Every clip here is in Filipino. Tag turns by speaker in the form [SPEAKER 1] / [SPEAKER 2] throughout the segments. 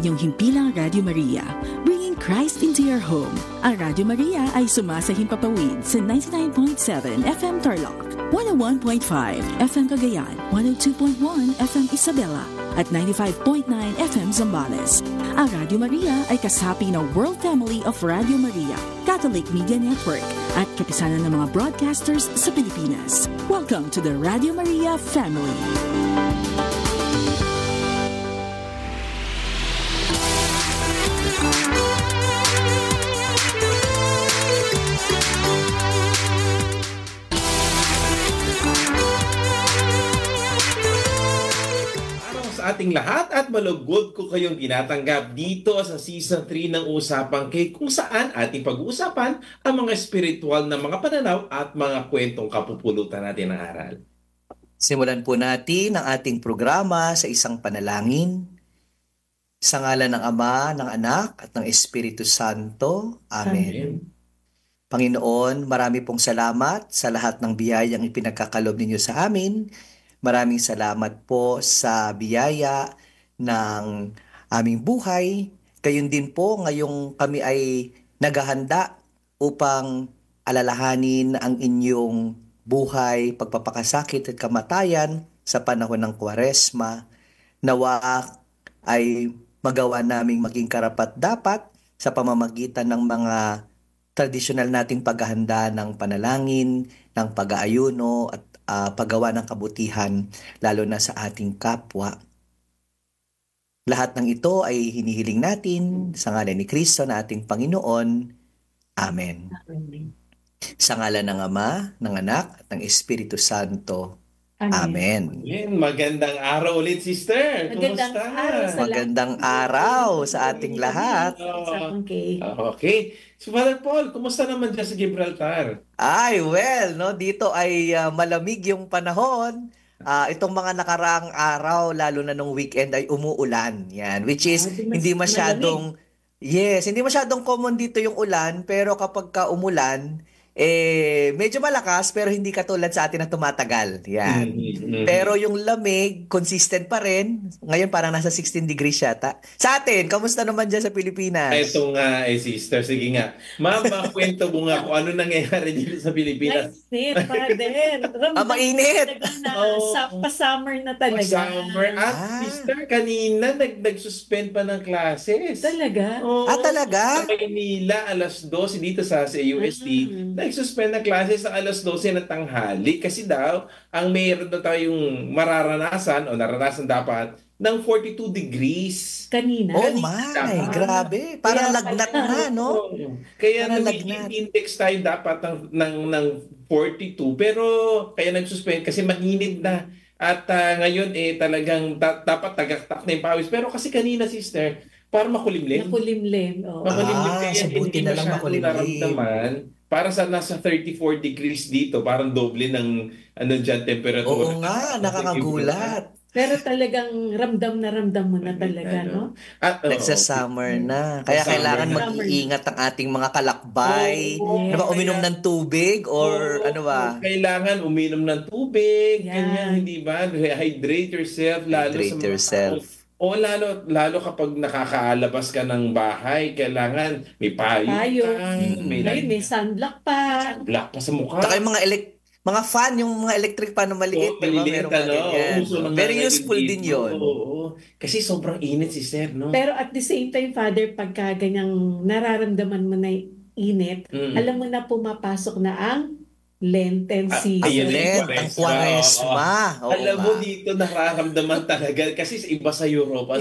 [SPEAKER 1] inyong himpilang Radyo Maria, bringing Christ into your home. Ang Radyo Maria ay sumasahimpapawid sa 99.7 FM Tarlac, 101.5 FM Cagayan, 102.1 FM Isabela, at 95.9 FM Zambales. Ang Radyo Maria ay kasapi ng World Family of Radio Maria, Catholic Media Network, at kapisanan ng mga broadcasters sa Pilipinas. Welcome to the Radio Maria family.
[SPEAKER 2] Ating lahat at malugod ko kayong tinatanggap dito sa Season 3 ng Usapang K, kung saan ating pag-uusapan ang mga spiritual na mga pananaw at mga kwentong kapupulutan natin ng aral.
[SPEAKER 3] Simulan po natin ang ating programa sa isang panalangin. Sa ngalan ng Ama, ng Anak at ng Espiritu Santo. Amen. Panginoon, marami pong salamat sa lahat ng biyayang ipinagkakalob ninyo sa amin. Maraming salamat po sa biyaya ng aming buhay. Gayon din po ngayong kami ay naghahanda upang alalahanin ang inyong buhay, pagpapakasakit at kamatayan sa panahon ng Kwaresma. Nawa ay magawa naming maging karapat-dapat sa pamamagitan ng mga tradisyonal nating paghahanda ng panalangin, ng pag-aayuno at paggawa ng kabutihan, lalo na sa ating kapwa. Lahat ng ito ay hinihiling natin sa ngalan ni Kristo na ating Panginoon. Amen. Sa ngalan ng Ama, ng Anak, at ng Espiritu Santo. Amen.
[SPEAKER 2] Amen. Magandang araw ulit, sister.
[SPEAKER 4] Magandang araw sa
[SPEAKER 3] Magandang araw sa ating lahat.
[SPEAKER 2] Okay. So, Father Paul, kumusta naman dyan sa Gibraltar?
[SPEAKER 3] Ay, well, no, dito ay malamig yung panahon. Itong mga nakaraang araw, lalo na nung weekend, ay umuulan. Yan, which is hindi masyadong hindi masyadong common dito yung ulan, pero kapag ka umulan, medyo malakas pero hindi katulad sa atin na tumatagal. Yan. Pero yung lamig, consistent pa rin. Ngayon parang nasa 16 degrees yata. Sa atin, kamusta naman dyan sa Pilipinas?
[SPEAKER 2] Ito nga, sister. Sige nga. Ma'am, makwento mo nga kung ano nangyayari dito sa Pilipinas.
[SPEAKER 4] Mainit, father.
[SPEAKER 3] Mainit.
[SPEAKER 4] Pa-summer na talaga.
[SPEAKER 2] Pa-summer. At sister, kanina nag-suspend pa ng classes.
[SPEAKER 4] Talaga?
[SPEAKER 3] Talaga?
[SPEAKER 2] Sa Maynila, alas 12 dito sa UST. Nag-suspend na classes sa alas 12 ng tanghali kasi daw ang mayroon na tayong mararanasan o naranasan dapat ng 42 degrees.
[SPEAKER 4] Kanina?
[SPEAKER 3] Oh my, grabe. Parang lagnat na, no?
[SPEAKER 2] Kaya nag-index tayo dapat ng 42 pero kaya nag-suspend kasi mainit na. At ngayon talagang dapat tagaktak na yung pawis. Pero kasi kanina, sister, parang makulimlim.
[SPEAKER 4] Makulimlim.
[SPEAKER 2] Makulimlim kaya
[SPEAKER 3] buti na lang makulimlim.
[SPEAKER 2] Para sa nasa 34 degrees dito, parang doble ng dyan, temperatura.
[SPEAKER 3] Oo nga, nakakagulat.
[SPEAKER 4] Pero talagang ramdam mo na talaga, no?
[SPEAKER 2] At
[SPEAKER 3] Nagsa-summer na. Kaya kailangan mag-iingat ang ating mga kalakbay. Ano ba, uminom ng tubig or ano ba?
[SPEAKER 2] Kailangan uminom ng tubig. Ganyan, hindi ba? Hydrate yourself.
[SPEAKER 3] Hydrate yourself.
[SPEAKER 2] O lalo kapag nakakaalabas ka ng bahay, kailangan may payong,
[SPEAKER 4] may sunblock pa.
[SPEAKER 2] Sunblock pa sa mukha.
[SPEAKER 3] Saka yung mga fan, yung mga electric fan na maliit, di ba? Meron ganyan. Very useful din yun.
[SPEAKER 2] Oo. Kasi sobrang init, sister, no?
[SPEAKER 4] Pero at the same time, Father, pagka ganyang nararamdaman mo na init, alam mo na pumapasok na ang Lenten season.
[SPEAKER 3] Ang Kwaresma.
[SPEAKER 2] Alam mo dito nararamdaman talaga kasi iba sa Europa.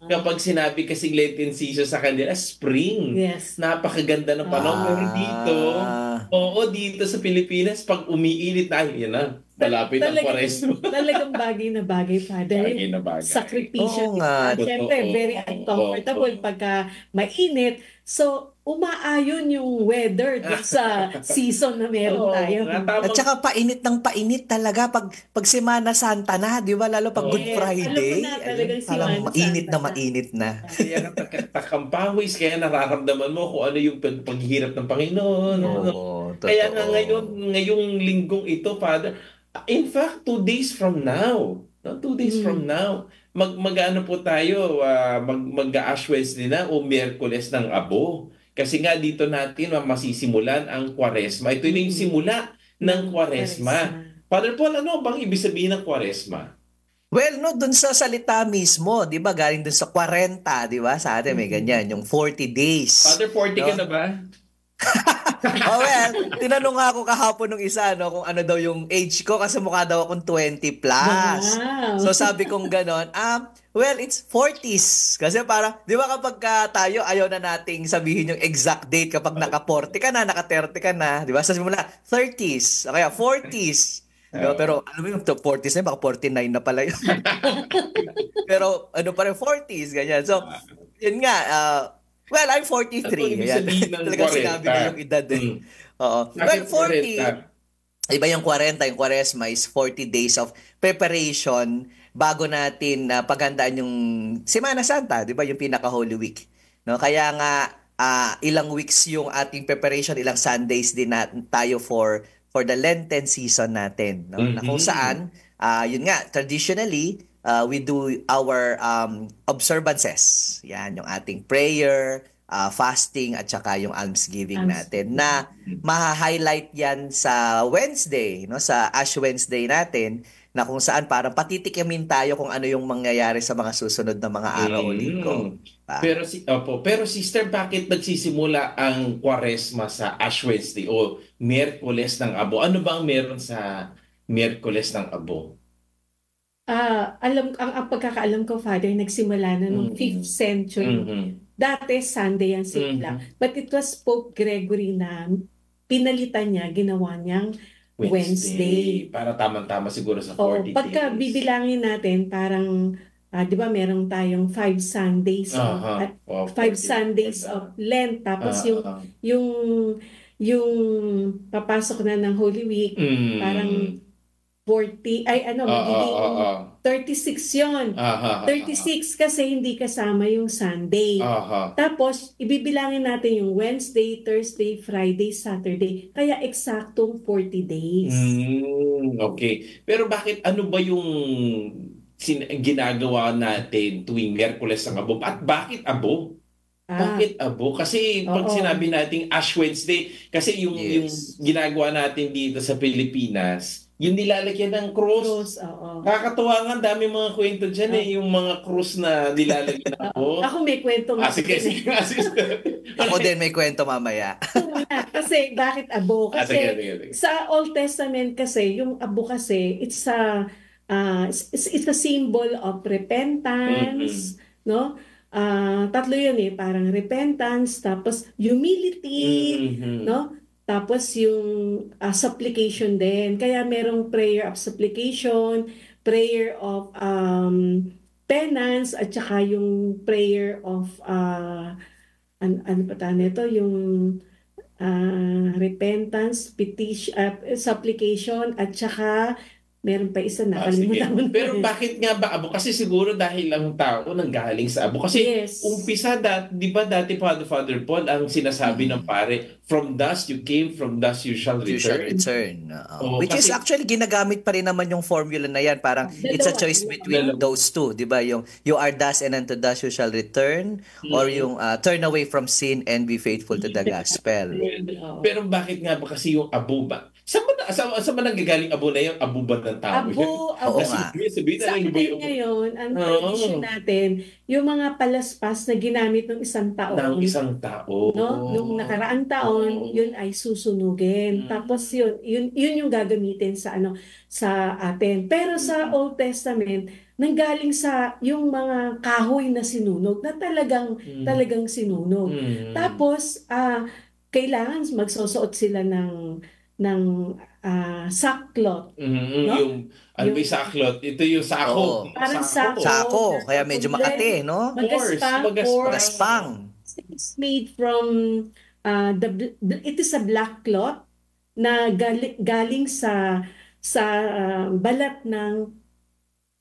[SPEAKER 2] Kapag sinabi kasing Lenten season sa kanila, spring.
[SPEAKER 4] Yes.
[SPEAKER 2] Napakaganda ng panahon. Pero dito sa Pilipinas, pag umiinit na, yun na. Malapit ang Kwaresma.
[SPEAKER 4] Talagang bagay na bagay, Father.
[SPEAKER 2] Bagay na bagay.
[SPEAKER 4] Sakripisyo. Siyempre, very uncomfortable pagka mainit. So, umaayon yung weather dun sa season na meron tayo.
[SPEAKER 3] At saka painit ng painit talaga pag Semana Santa na, di ba? Lalo pag Good Friday.
[SPEAKER 4] Alam mo na,
[SPEAKER 3] mainit na.
[SPEAKER 2] Kaya takampawis, kaya nararamdaman mo kung ano yung paghihirap ng Panginoon. Kaya nga ngayong linggong ito, Father, in fact, 2 days from now, mag-ano po tayo, mag-Ash Wednesday na o Miyerkules ng Abo. Kasi nga dito natin masisimulan ang Kwaresma. Ito na yung simula ng Kwaresma. Father Paul, ano bang ibig sabihin ng Kwaresma?
[SPEAKER 3] Well, no, dun sa salita mismo, 'di ba? Galing dun sa 40, 'di ba? Sa atin may ganyan, yung 40 days.
[SPEAKER 2] Father, 40 ka na ba?
[SPEAKER 3] Oh, well, tinanong nga ako kahapon nung isa, no, kung ano daw yung age ko kasi mukha daw akong 20 plus.
[SPEAKER 4] Wow.
[SPEAKER 3] So sabi kong ganon, well, it's 40s. Kasi para, di ba kapag tayo, ayaw na nating sabihin yung exact date kapag naka-40 ka na, naka-30 ka na, di ba? Sa simula, 30s, o kaya 40s. No, pero alam mo yung 40s na, baka 49 na pala yun. Pero ano pa rin, 40s, ganyan. So, yun nga, well, I'm 43. Talagang sinabi na yung edad eh. Oo. Well, 40. Iba yung 40. Yung Kwaresma is 40 days of preparation bago natin paghandaan yung Semana Santa, di ba? Yung pinaka-Holy Week. No? Kaya nga, ilang weeks yung ating preparation, ilang Sundays din tayo for the Lenten season natin. No? Na kung saan, yun nga, traditionally, we do our observances. Yan, yung ating prayer, fasting, at saka yung almsgiving natin. Na ma-highlight yan sa Wednesday, no? Sa Ash Wednesday natin, na kung saan parang patitikimin tayo kung ano yung mangyayari sa mga susunod na mga araw o linggo.
[SPEAKER 2] Pero sister, bakit nagsisimula ang Kwaresma sa Ash Wednesday o Miyerkules ng Abo? Ano ba ang meron sa Miyerkules ng Abo?
[SPEAKER 4] Ang pagkakaalam ko, Father, nagsimula na noong 5th century. Dati, Sunday ang simula. But it was Pope Gregory na pinalitan niya, ginawa niyang Wednesday.
[SPEAKER 2] Para tamang-tama siguro sa 40 days.
[SPEAKER 4] Pagka bibilangin nating parang, di ba meron tayong 5 Sundays, 5 Sundays of Lent. Tapos yung papasok na ng Holy Week, parang 40, magiging 36 yun. 36 kasi hindi kasama yung Sunday. Tapos, ibibilangin natin yung Wednesday, Thursday, Friday, Saturday. Kaya eksaktong 40 days.
[SPEAKER 2] Okay. Pero bakit, ano ba yung ginagawa natin tuwing Miyerkules ng Abo? At bakit Abo? Bakit Abo? Kasi pag sinabi nating Ash Wednesday, kasi yung ginagawa natin dito sa Pilipinas, yung nilalagyan ng cross. Kakatuwa nga, dami mga kwento dyan yung mga cross na nilalagyan ng Abo.
[SPEAKER 4] Ako may kwento nga.
[SPEAKER 2] Sige.
[SPEAKER 3] Ako din may kwento mamaya.
[SPEAKER 4] Kasi bakit Abo? Kasi sa Old Testament kasi, yung Abo kasi, it's a symbol of repentance, no? Tatlo yun parang repentance, tapos humility, no? Tapos yung supplication din. Kaya merong prayer of supplication, prayer of penance, at saka yung prayer of ano pa tayo nito? Yung repentance, petition, supplication, at saka meron pa isa na kalimutan.
[SPEAKER 2] Pero bakit nga ba Abo? Kasi siguro dahil ang tao nanggaling sa Abo. Kasi umpisa, di ba dati Father Paul, ang sinasabi ng pare, from dust you came, from dust you shall return.
[SPEAKER 3] Which is actually ginagamit pa rin naman yung formula na yan. Parang it's a choice between those two. Di ba? Yung you are dust and unto dust you shall return, or yung turn away from sin and be faithful to the gospel.
[SPEAKER 2] Pero bakit nga ba kasi yung Abo ba? Saan ba nanggagaling Abo na yung Abo ba ng tao?
[SPEAKER 4] Abo sa atin ngayon, ang tradition natin, yung mga palaspas na ginamit ng isang taon. No? Nung nakaraang taon, yun ay susunugin. Tapos yun yung gagamitin sa atin. Pero sa Old Testament, nanggaling sa yung mga kahoy na sinunog na talagang sinunog. Tapos kailangan magsusuot sila ng sackcloth. No?
[SPEAKER 2] Yung sackcloth? Ito yung sako.
[SPEAKER 4] Parang
[SPEAKER 3] sako. Kaya medyo makati, no? Magaspang.
[SPEAKER 4] It's made from it is a black cloth na galing sa balat ng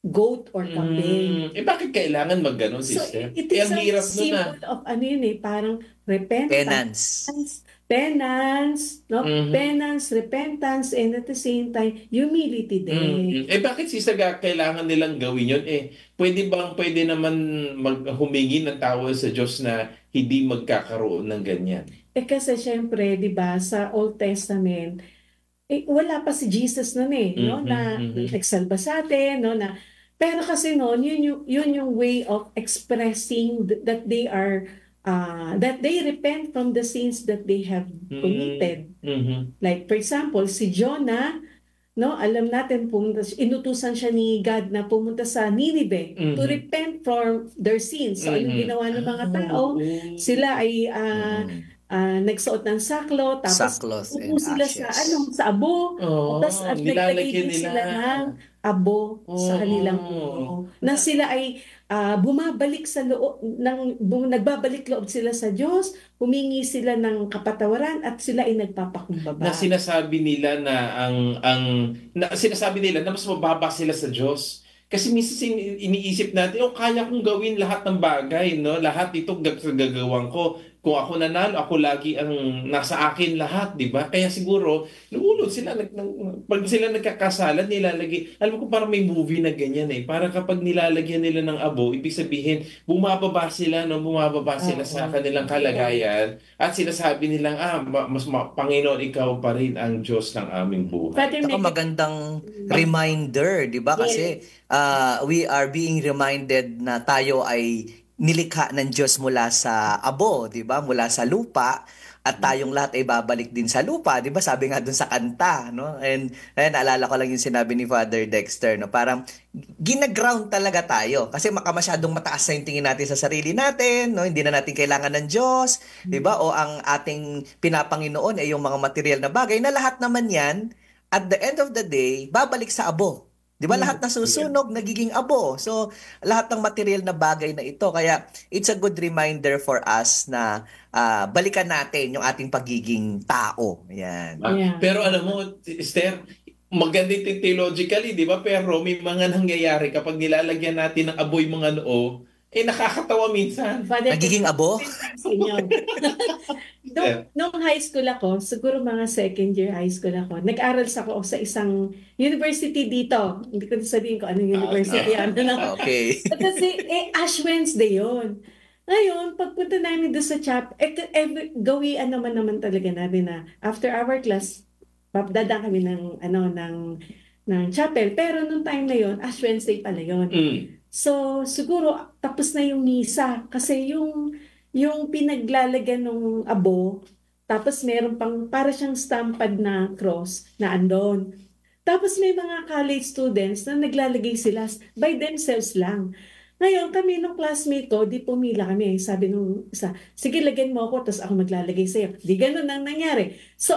[SPEAKER 4] goat or kambing.
[SPEAKER 2] Bakit kailangan mag-ganon, sister?
[SPEAKER 4] So, it is a symbol of parang repentance. penance, no? Penance, repentance, and at the same time, humility din.
[SPEAKER 2] Bakit Sister kailangan nilang gawin yun? Pwede naman humingi ng tawad sa Diyos na hindi magkakaroon ng ganyan?
[SPEAKER 4] Kasi syempre, di ba, sa Old Testament, wala pa si Jesus nun no? Na nagsalba sa atin, no? Pero kasi noon, yun yung way of expressing that they are that they repent from the sins that they have committed. Like for example, si Jonah, no, alam natin inutusan siya ni God na pumunta sa Nineveh to repent from their sins. So anong ginawa ng mga tao? Sila ay nagsuot ng saklo, tapos upo sila sa abo, tapos at nagtagipin sila ng abo sa kanilang ulo. Na sila ay bumabalik sa loob nagbabalik loob sila sa Diyos, humingi sila ng kapatawaran at sila ay nagpapakumbaba.
[SPEAKER 2] Na sinasabi nila sinasabi nila na mas mababa sila sa Diyos. Kasi minsan iniisip natin, kaya kong gawin lahat ng bagay, no? Lahat ito gagawin ko. Kung ako nanalo, ako lagi ang nasa akin lahat, di ba? Kaya siguro, nulod sila, pag sila nagkakasala, nilalagay, alam ko parang may movie na ganyan Para kapag nilalagyan nila ng abo, ibig sabihin, bumababa sila sa kanilang kalagayan at sinasabi nilang, Panginoon, ikaw pa rin ang Diyos ng aming buhay.
[SPEAKER 3] Saka magandang reminder, di ba? Kasi we are being reminded na tayo ay nilikha ng Diyos mula sa abo, 'di ba? Mula sa lupa, at tayong lahat ay babalik din sa lupa, 'di ba? Sabi nga dun sa kanta, no? And naalala ko lang yung sinabi ni Father Dexter, no? Parang gina-ground talaga tayo kasi masyadong mataas na yung tingin natin sa sarili natin, no? Hindi na natin kailangan ng Diyos, 'di ba? O ang ating pinapanginoon ay yung mga material na bagay na lahat naman 'yan at the end of the day babalik sa abo. Di ba lahat na susunog, nagiging abo. So, lahat ng material na bagay na ito. Kaya, it's a good reminder for us na balikan natin yung ating pagiging tao. Yan.
[SPEAKER 2] Pero alam mo, Esther, maganda theologically, di ba? Pero may mga nangyayari kapag nilalagyan natin ng aboy mga noo, nakakatawa minsan.
[SPEAKER 3] Nagiging abo?
[SPEAKER 4] Nung high school ako, siguro mga second year high school ako, nag-aral ako sa isang university dito. Hindi ko sabihin ko anong university.
[SPEAKER 3] Okay.
[SPEAKER 4] Kasi Ash Wednesday yun. Ngayon, pagpunta namin doon sa gawian naman talaga namin na after our class, dadaan kami ng chapel. Pero nung time na yun, Ash Wednesday pala yun. So, siguro tapos na yung misa kasi yung pinaglalagyan ng abo, tapos meron pang para siyang stampad na cross na andon. Tapos may mga college students na naglalagay sila by themselves lang. Ngayon, kami nung classmate ko, di pumila kami. Sabi nung isa, sige, lagyan mo ako, tapos ako maglalagay sa'yo. Di ganun ang nangyari. So,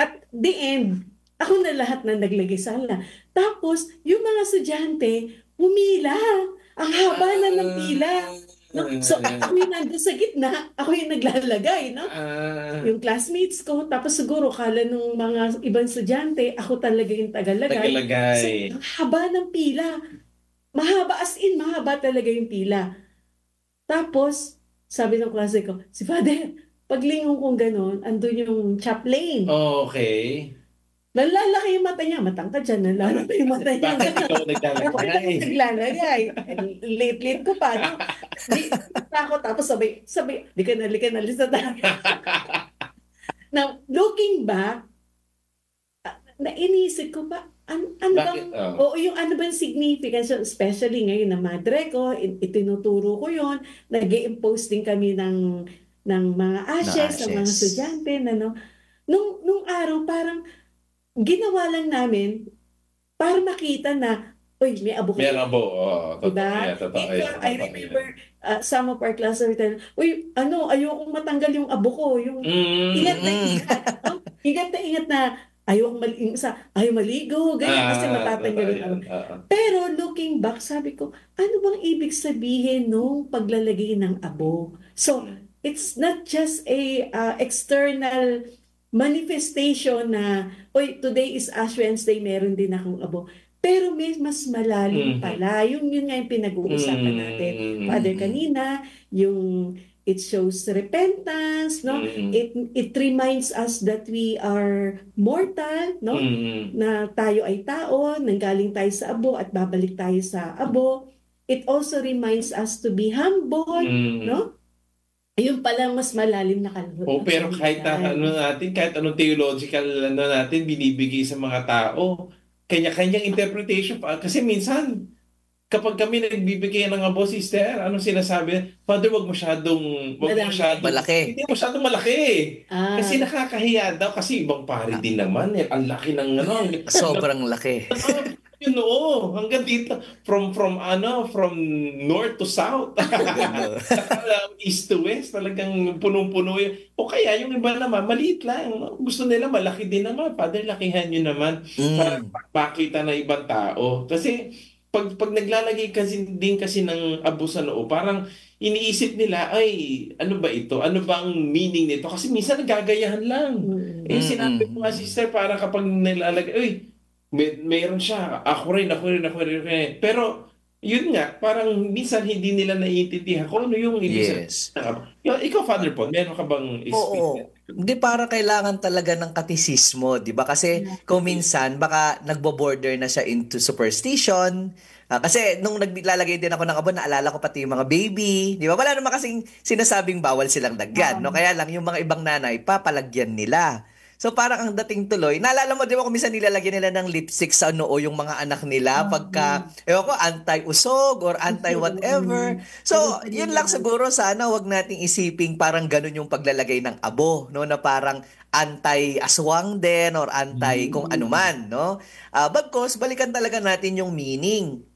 [SPEAKER 4] at the end, ako na lahat na naglagay sa hala. Tapos, yung mga estudyante, pumila. Ang haba na ng pila. No? So, ako yung nandun sa gitna, ako yung naglalagay, no? Yung classmates ko, tapos siguro kala nung mga ibang estudyante, ako talaga yung tagalagay. So, ang haba ng pila. Mahaba mahaba talaga yung pila. Tapos, sabi ng klase ko, si Father, paglingon kong gano'n, andun yung chaplain.
[SPEAKER 2] Okay.
[SPEAKER 4] Nalalaki yung mata niya. Matangkad siya. Nalalaki yung mata niya.
[SPEAKER 2] Bakit ikaw naglalagay?
[SPEAKER 4] Naglalagay. Late ko pa. No? Ako, tapos sabi, di ka nalis na tayo. Now, looking back, nainisip ko ba, yung ano bang significance, especially ngayon na madre ko, itinuturo ko yon, nag-i-impose din kami ng mga ashes sa mga estudyante na nung araw parang ginawa lang namin para makita na may abo kayo.
[SPEAKER 2] May abo.
[SPEAKER 4] Diba? I remember some of our classmates were telling, ayokong matanggal yung abo ko. Yung ingat na ingat. Ingat na ingat na ayaw maligo, ganyan kasi matatanggal yung abo. Pero looking back, sabi ko, ano bang ibig sabihin nung paglalagay ng abo? So, it's not just a external manifestation na, today is Ash Wednesday, meron din akong abo. Pero may mas malalim pala. Yun nga yung pinag-uusapan natin. Father, kanina, yung it shows repentance, no? It reminds us that we are mortal, no? Na tayo ay tao, nanggaling tayo sa abo at babalik tayo sa abo. It also reminds us to be humble, no? Ayun pala mas malalim na kalooban.
[SPEAKER 2] Pero kahit kahit anong theological natin binibigay sa mga tao, kanya-kanyang interpretation pa. Kasi minsan, kapag kami nagbibigay ng abo, sister, anong sinasabi? Father, wag masyadong
[SPEAKER 3] malaki.
[SPEAKER 2] Hindi masyadong malaki. Kasi nakakahiya daw. Kasi ibang pare din naman. Ang laki ng
[SPEAKER 3] sobrang laki.
[SPEAKER 2] Hanggang dito. From north to south. East to west. Talagang punong-puno yun. O kaya yung iba naman, maliit lang. Gusto nila malaki din naman. Father, lakihan nyo naman. Para makita ng ibang tao. Kasi pag naglalagay kasi ng abo sa noo, parang iniisip nila, ay, ano ba ito? Ano ba ang meaning nito? Kasi minsan nagagayahan lang. Sinabi ko nga, sister, para kapag nilalagay, mayroon siya, ako rin. Pero, yun nga, parang minsan hindi nila naiintindihan kung ano yung ibig sabihin. Ikaw, Father Paul, meron ka bang experience?
[SPEAKER 3] Hindi, para kailangan talaga ng katisismo, di ba? Kasi kung minsan, baka nagbo-border na siya into superstition. Kasi nung naglalagay din ako ng abo, naalala ko pati yung mga baby. Di ba? Wala naman kasing sinasabing bawal silang lagyan. No? Kaya lang yung mga ibang nanay, papalagyan nila. So parang ang dating tuloy, naalala mo, di ba kung minsan nilalagyan nila ng lipstick sa noo yung mga anak nila pagka, ewan ko, anti-usog or anti-whatever. So, yun lang siguro, sana wag nating isiping parang ganun yung paglalagay ng abo, no? Na parang anti-aswang din or anti kung anuman, no? Bagkos, balikan talaga natin yung meaning.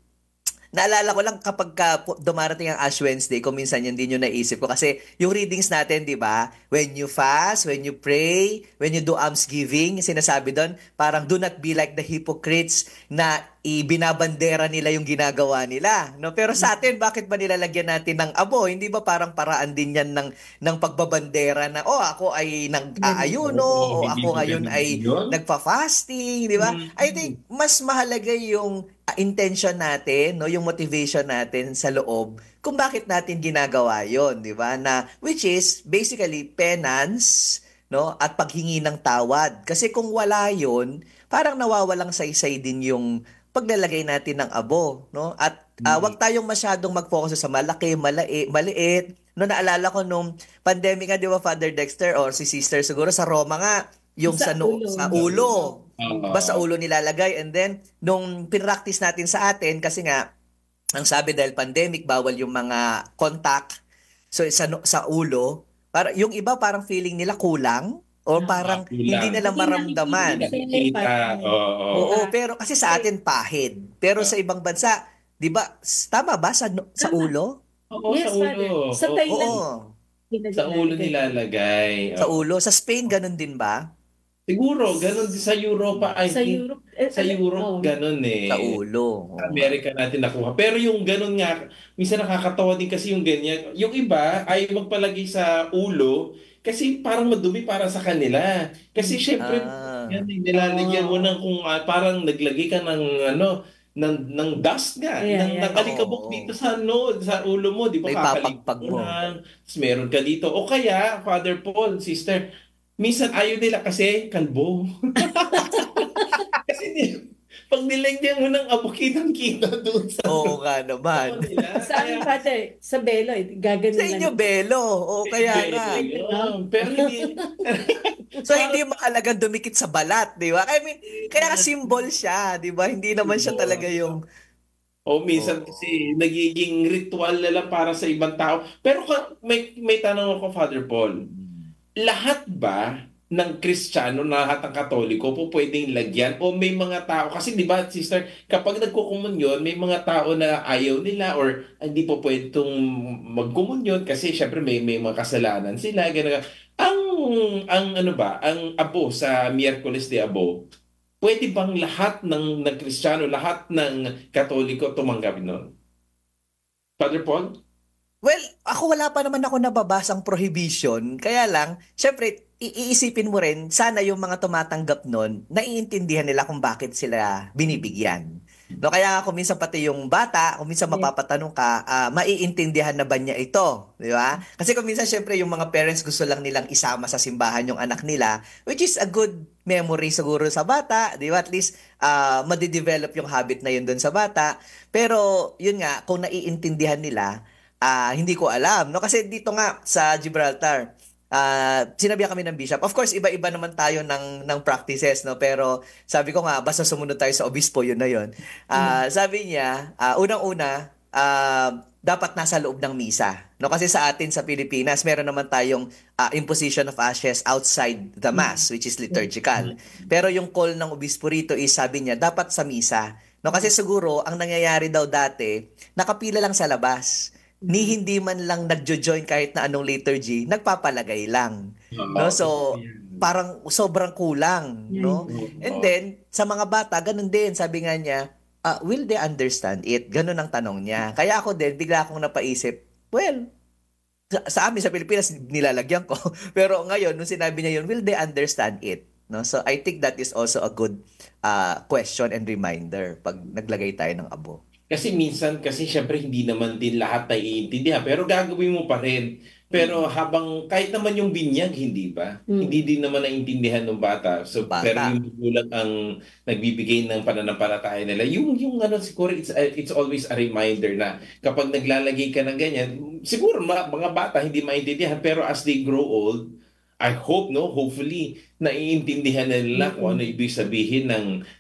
[SPEAKER 3] Naalala ko lang kapag dumarating ang Ash Wednesday, kung minsan yan din yung naisip ko. Kasi yung readings natin, di ba? When you fast, when you pray, when you do almsgiving, sinasabi doon, parang do not be like the hypocrites na ibinabandera nila yung ginagawa nila. No? Pero sa atin, bakit ba nilalagyan natin ng abo? Hindi ba parang paraan din yan ng pagbabandera na, ako ay nag-aayuno, o ako ngayon ay nagpa-fasting, di ba? I think mas mahalaga yung intention natin, no, yung motivation natin sa loob kung bakit natin ginagawa 'yon, 'di ba? Na which is basically penance, no, at paghingi ng tawad. Kasi kung wala 'yon, parang nawawalang saysay din yung paglalagay natin ng abo, no? At wag tayong masyadong mag-focus sa malaki, maliit. No, naalala ko nung pandemic nga, 'di ba, Father Dexter or si Sister siguro sa Roma nga, yung sa ulo. Basta ulo nilalagay, and then nung pinractice natin sa atin, kasi nga ang sabi dahil pandemic, bawal yung mga contact, so sa ulo, para yung iba parang feeling nila kulang o parang hindi nila maramdaman. Oo, pero kasi sa atin pahid, pero sa ibang bansa, di ba, tama ba sa ulo?
[SPEAKER 2] Oo, yes, sa ulo.
[SPEAKER 4] Sa Thailand,
[SPEAKER 2] sa ulo nilalagay.
[SPEAKER 3] Sa ulo. Sa Spain, ganun din ba?
[SPEAKER 2] Siguro, ganun din sa Europa. Sa Europe, ganun eh.
[SPEAKER 3] Sa ulo.
[SPEAKER 2] Sa Amerika natin nakuha. Pero yung ganun nga, minsan nakakatawa din kasi yung ganyan. Yung iba ay magpalagay sa ulo kasi parang madumi para sa kanila. Kasi syempre, nilalagyan mo ng kung parang naglagay ka ng dust nga, ng alikabok dito sa ulo mo, di ba?
[SPEAKER 3] May papagpag mo.
[SPEAKER 2] Tapos meron ka dito. O kaya, Father Paul, Sister, minsan ayaw nila kasi kalbo. Kasi pag nilagyan mo ng abo, kitang-kita doon sa...
[SPEAKER 3] Oo nga naman.
[SPEAKER 4] Sa amin, Father, sa belo, gaganon
[SPEAKER 3] sa inyo, belo. Oo, kaya nga.
[SPEAKER 2] Pero hindi...
[SPEAKER 3] So, hindi makalagang dumikit sa balat, di ba? I mean, kaya symbol siya, di ba? Hindi naman siya talaga yung...
[SPEAKER 2] minsan kasi nagiging ritual na lang para sa ibang tao. Pero may tanong ako, Father Paul. Lahat ba ng Kristiyano, lahat ng Katoliko po pwedeng lagyan? O may mga tao, kasi di ba, Sister, kapag nagkukumunyon, may mga tao na ayaw nila or hindi po pwedeng magkumunyon kasi syempre may mga kasalanan sila. Ganun. Ang abo sa Miyerkules de Abo, pwede bang lahat ng Kristiyano, lahat ng Katoliko tumanggap nun? Father Paul?
[SPEAKER 3] Well, wala pa naman ako nababasang prohibition. Kaya lang, syempre, iisipin mo rin, sana yung mga tumatanggap nun, naiintindihan nila kung bakit sila binibigyan. No, kaya kung minsan pati yung bata, kung minsan mapapatanong ka, maiintindihan na ba niya ito? Di ba? Kasi kung minsan syempre yung mga parents gusto lang nilang isama sa simbahan yung anak nila, which is a good memory siguro sa bata, di ba? At least madidevelop yung habit na yun doon sa bata. Pero yun nga, kung naiintindihan nila, hindi ko alam. No? Kasi dito nga sa Gibraltar, sinabihan kami ng bishop. Of course, iba-iba naman tayo ng practices, no? Pero sabi ko nga, basta sumunod tayo sa obispo, yun na yun. Sabi niya, unang-una, dapat nasa loob ng misa. No? Kasi sa atin sa Pilipinas, meron naman tayong imposition of ashes outside the mass, which is liturgical. Pero yung call ng obispo rito is, sabi niya, dapat sa misa. No? Kasi siguro, ang nangyayari daw dati, nakapila lang sa labas. Ni hindi man lang nagjo-join kahit na anong liturgy, nagpapalagay lang. No? So, parang sobrang kulang. No? And then, sa mga bata, ganun din. Sabi nga niya, will they understand it? Ganun ang tanong niya. Kaya ako din, bigla akong napaisip, well, sa amin, sa Pilipinas, nilalagyan ko. Pero ngayon, nung sinabi niya yun, will they understand it? No? So, I think that is also a good question and reminder pag naglagay tayo ng abo.
[SPEAKER 2] Kasi minsan, syempre hindi naman din lahat naiintindihan, pero gagawin mo pa rin. Pero habang, kahit naman yung binyag, hindi ba? Hindi din naman naiintindihan ng bata. So, pero yung magulang ang nagbibigay ng pananampalataya nila. Yung siguro, it's always a reminder na kapag naglalagay ka ng ganyan, siguro mga bata hindi maintindihan, pero as they grow old, I hope, hopefully, naiintindihan na nila kung ano ibig sabihin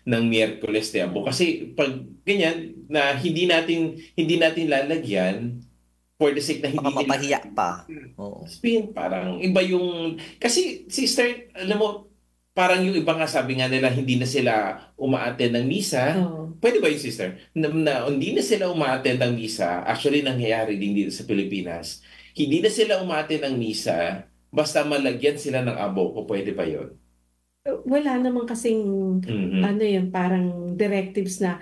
[SPEAKER 2] ng Miyerkules de Abo. Kasi pag ganyan, na hindi natin lalagyan, for the sake na hindi nila
[SPEAKER 3] mapahiya pa. Oo.
[SPEAKER 2] Parang iba yung, kasi sister, alam mo, parang yung iba nga sabi nga nila, hindi na sila umaattend ng misa. Pwede ba yung sister? Na hindi na sila umaattend ng misa, actually nangyayari din dito sa Pilipinas. Hindi na sila umaattend ng misa, basta malagyan sila ng abo, o pwede ba yun?
[SPEAKER 4] Wala naman kasing parang directives na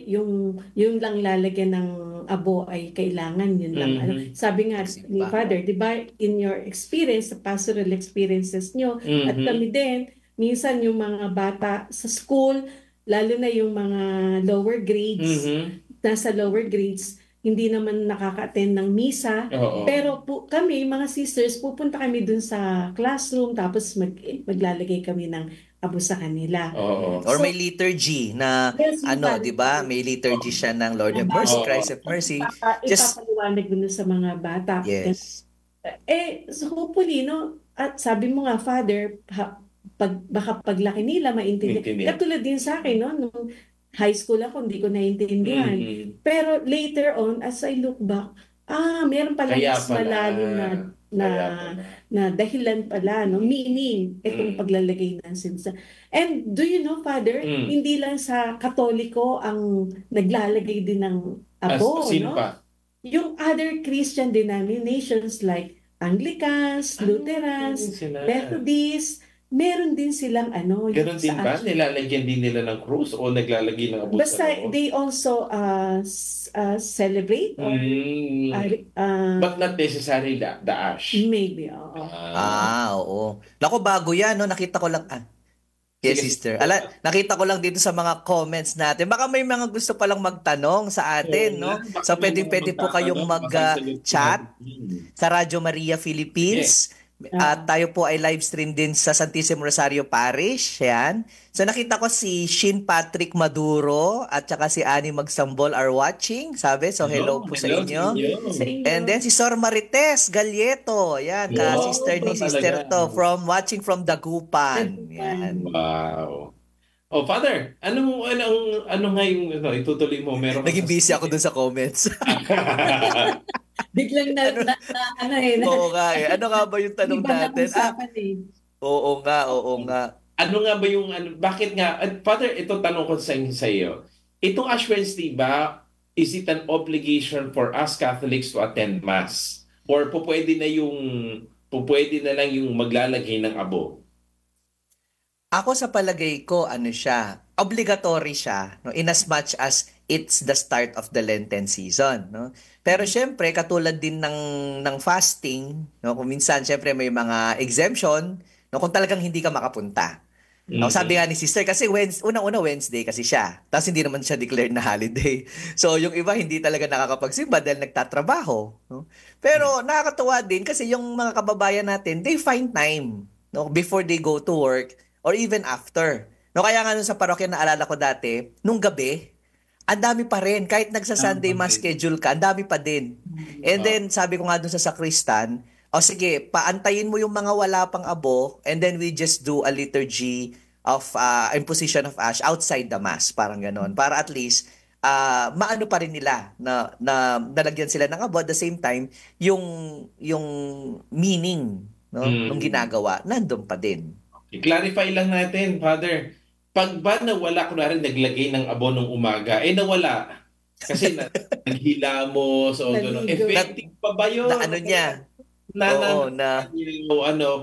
[SPEAKER 4] yung lang lalagyan ng abo ay kailangan yun lang. Sabi nga ni Father, 'di ba, in your experience, the pastoral experiences nyo, at kami din, minsan yung mga bata sa school, lalo na yung mga lower grades, nasa lower grades, hindi naman nakaka-attend ng misa. Pero kami, mga sisters, pupunta kami dun sa classroom, tapos maglalagay kami ng abo sa kanila.
[SPEAKER 3] Or may liturgy na, di ba? May liturgy siya ng Lord have mercy, Christ have mercy.
[SPEAKER 4] Ipapaliwanag dun sa mga bata.
[SPEAKER 3] Yes.
[SPEAKER 4] So hopefully, at sabi mo nga, Father, baka paglaki nila, maintindihan. Katulad din sa akin, nung high school ako, hindi ko naiintindihan. Pero later on, as I look back, meron pala mas malalim na dahilan pala, meaning, itong paglalagay ng sinsa. And do you know, Father, hindi lang sa Katoliko ang naglalagay din ng abo, yung other Christian denominations like Anglicans, Lutherans, Methodists, meron din silang
[SPEAKER 2] Ganon din ba? Nilalagyan din nila ng krus o naglalagay ng abo?
[SPEAKER 4] Basta they also celebrate or
[SPEAKER 2] but not necessarily the ash.
[SPEAKER 4] Maybe, oo.
[SPEAKER 3] Oo. Naku, bago yan, nakita ko lang. Yes, sister. Nakita ko lang dito sa mga comments natin. Baka may mga gusto palang magtanong sa atin, So, pwede po kayong mag-chat sa Radyo Maria Philippines. At tayo po ay live stream din sa Santissimo Rosario Parish. Yan. So nakita ko si Shin Patrick Maduro at saka si Annie Magsambol are watching. Sabi, so hello po sa inyo. And then si Sor Marites Galieto. Yan, ka-sister ni Sister to, watching from Dagupan. Yan.
[SPEAKER 2] Wow. Oh, Father, ano nga yung itutuloy mo? Meron
[SPEAKER 3] naging busy ako dun sa comments.
[SPEAKER 4] Biglang
[SPEAKER 3] Oo nga eh. Ano nga ba yung tanong natin? Oo nga.
[SPEAKER 2] Ano nga ba yung, bakit nga, Father, ito tanong ko sa iyo. Itong Ash Wednesday ba, is it an obligation for us Catholics to attend Mass? Or pwede na lang yung maglalagay ng abo?
[SPEAKER 3] Ako sa palagay ko, siya, obligatory siya, in as much as it's the start of the Lenten season, Pero syempre, katulad din ng fasting, kung minsan syempre may mga exemption, kung talagang hindi ka makapunta. Sabi nga ni sister, kasi unang-una Wednesday kasi siya. Tapos hindi naman siya declared na holiday. So yung iba hindi talaga nakakapagsimba dahil nagtatrabaho. No? Pero nakakatuwa din kasi yung mga kababayan natin, they find time, no, before they go to work or even after. No, kaya nga nun sa parokya, naalala ko dati, nung gabi, ang dami pa rin. Kahit nagsa-Sunday mass schedule ka, ang dami pa din. And then, sabi ko nga dun sa sakristan, sige, paantayin mo yung mga wala pang abo, and then we just do a liturgy of imposition of ash outside the mass. Parang ganon. Para at least, maano pa rin nila na nalagyan sila ng abo. At the same time, yung meaning, no, nung ginagawa, nandun pa din.
[SPEAKER 2] I-clarify lang natin, Father. Pag ba nawala, kunwari naglagay ng abo nung umaga, nawala. Kasi naghilamos o gano'n. Effective pa ba yun?
[SPEAKER 3] Na ano niya?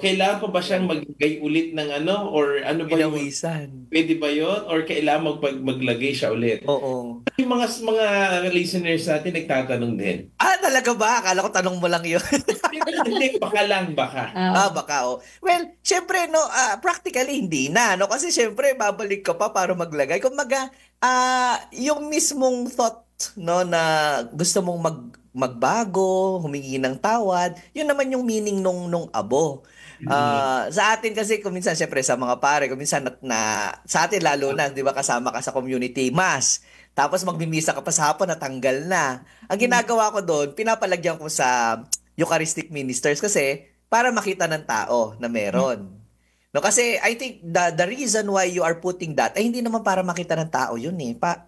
[SPEAKER 2] Kailangan pa ba siyang maglagay ulit ng or ano ba yun? Pwede ba yun? Or kailangan maglagay siya ulit?
[SPEAKER 3] Oo.
[SPEAKER 2] Yung mga listeners natin nagtatanong din.
[SPEAKER 3] Talaga ba? Akala ko tanong mo lang yun.
[SPEAKER 2] Hindi, baka.
[SPEAKER 3] Baka. Well, syempre, practically hindi na. No? Kasi syempre, babalik ka pa para maglagay. Kumbaga, yung mismong thought, no, na gusto mong magbago, humingi ng tawad, yun naman yung meaning nung abo. Sa atin kasi, kuminsan, syempre, sa mga pare, kuminsan sa atin lalo na, di ba, kasama ka sa community mass. Tapos magmimisa ka pa sa hapon, natanggal na. Ang ginagawa ko doon, pinapalagyan ko sa Eucharistic ministers kasi para makita ng tao na meron. No, kasi I think the reason why you are putting that ay hindi naman para makita ng tao yun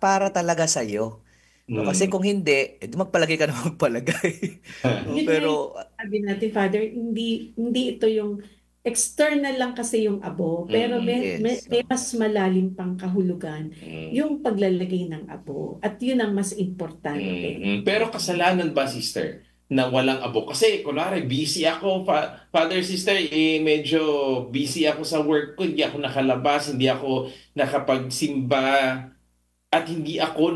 [SPEAKER 3] para talaga sa iyo. No, kasi kung hindi, magpalagay ka na magpalagay. Pero
[SPEAKER 4] sabi natin, Father, hindi ito yung external lang kasi yung abo, pero may mas malalim pang kahulugan yung paglalagay ng abo. At yun ang mas importante.
[SPEAKER 2] Pero kasalanan ba, sister, na walang abo? Kasi, kunwari, busy ako, Father, sister, medyo busy ako sa work ko, hindi ako nakalabas, hindi ako nakapagsimba, at hindi ako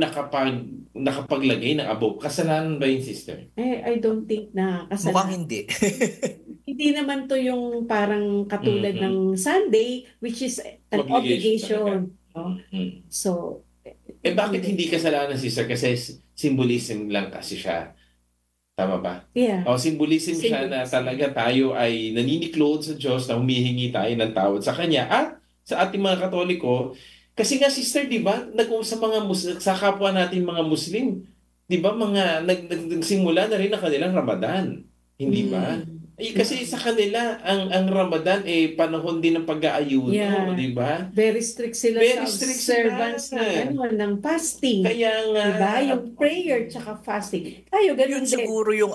[SPEAKER 2] nakapaglagay ng abo. Kasalanan ba yun, sister?
[SPEAKER 4] I don't think na kasalanan.
[SPEAKER 3] Mukhang hindi.
[SPEAKER 4] Hindi naman to yung parang katulad ng Sunday, which is an obligation. No? So,
[SPEAKER 2] bakit hindi kasalanan, sister? Kasi symbolism lang kasi siya. Tama ba?
[SPEAKER 4] Yeah.
[SPEAKER 2] Symbolism siya na talaga tayo ay naniniklod sa Diyos na humihingi tayo ng tawad sa Kanya. At sa ating mga Katoliko, kasi nga, sister, di ba, sa kapwa natin mga Muslim, di ba, nagsimula na rin ang kanilang Ramadan. Hindi ba? Kasi sa kanila, ang Ramadan panahon din ng pag-aayuno, di ba?
[SPEAKER 4] Very strict sila sa observance ng fasting.
[SPEAKER 2] Kaya nga,
[SPEAKER 4] diba? Yung prayer tsaka fasting. Tayo, ganun
[SPEAKER 3] yun din. Siguro yung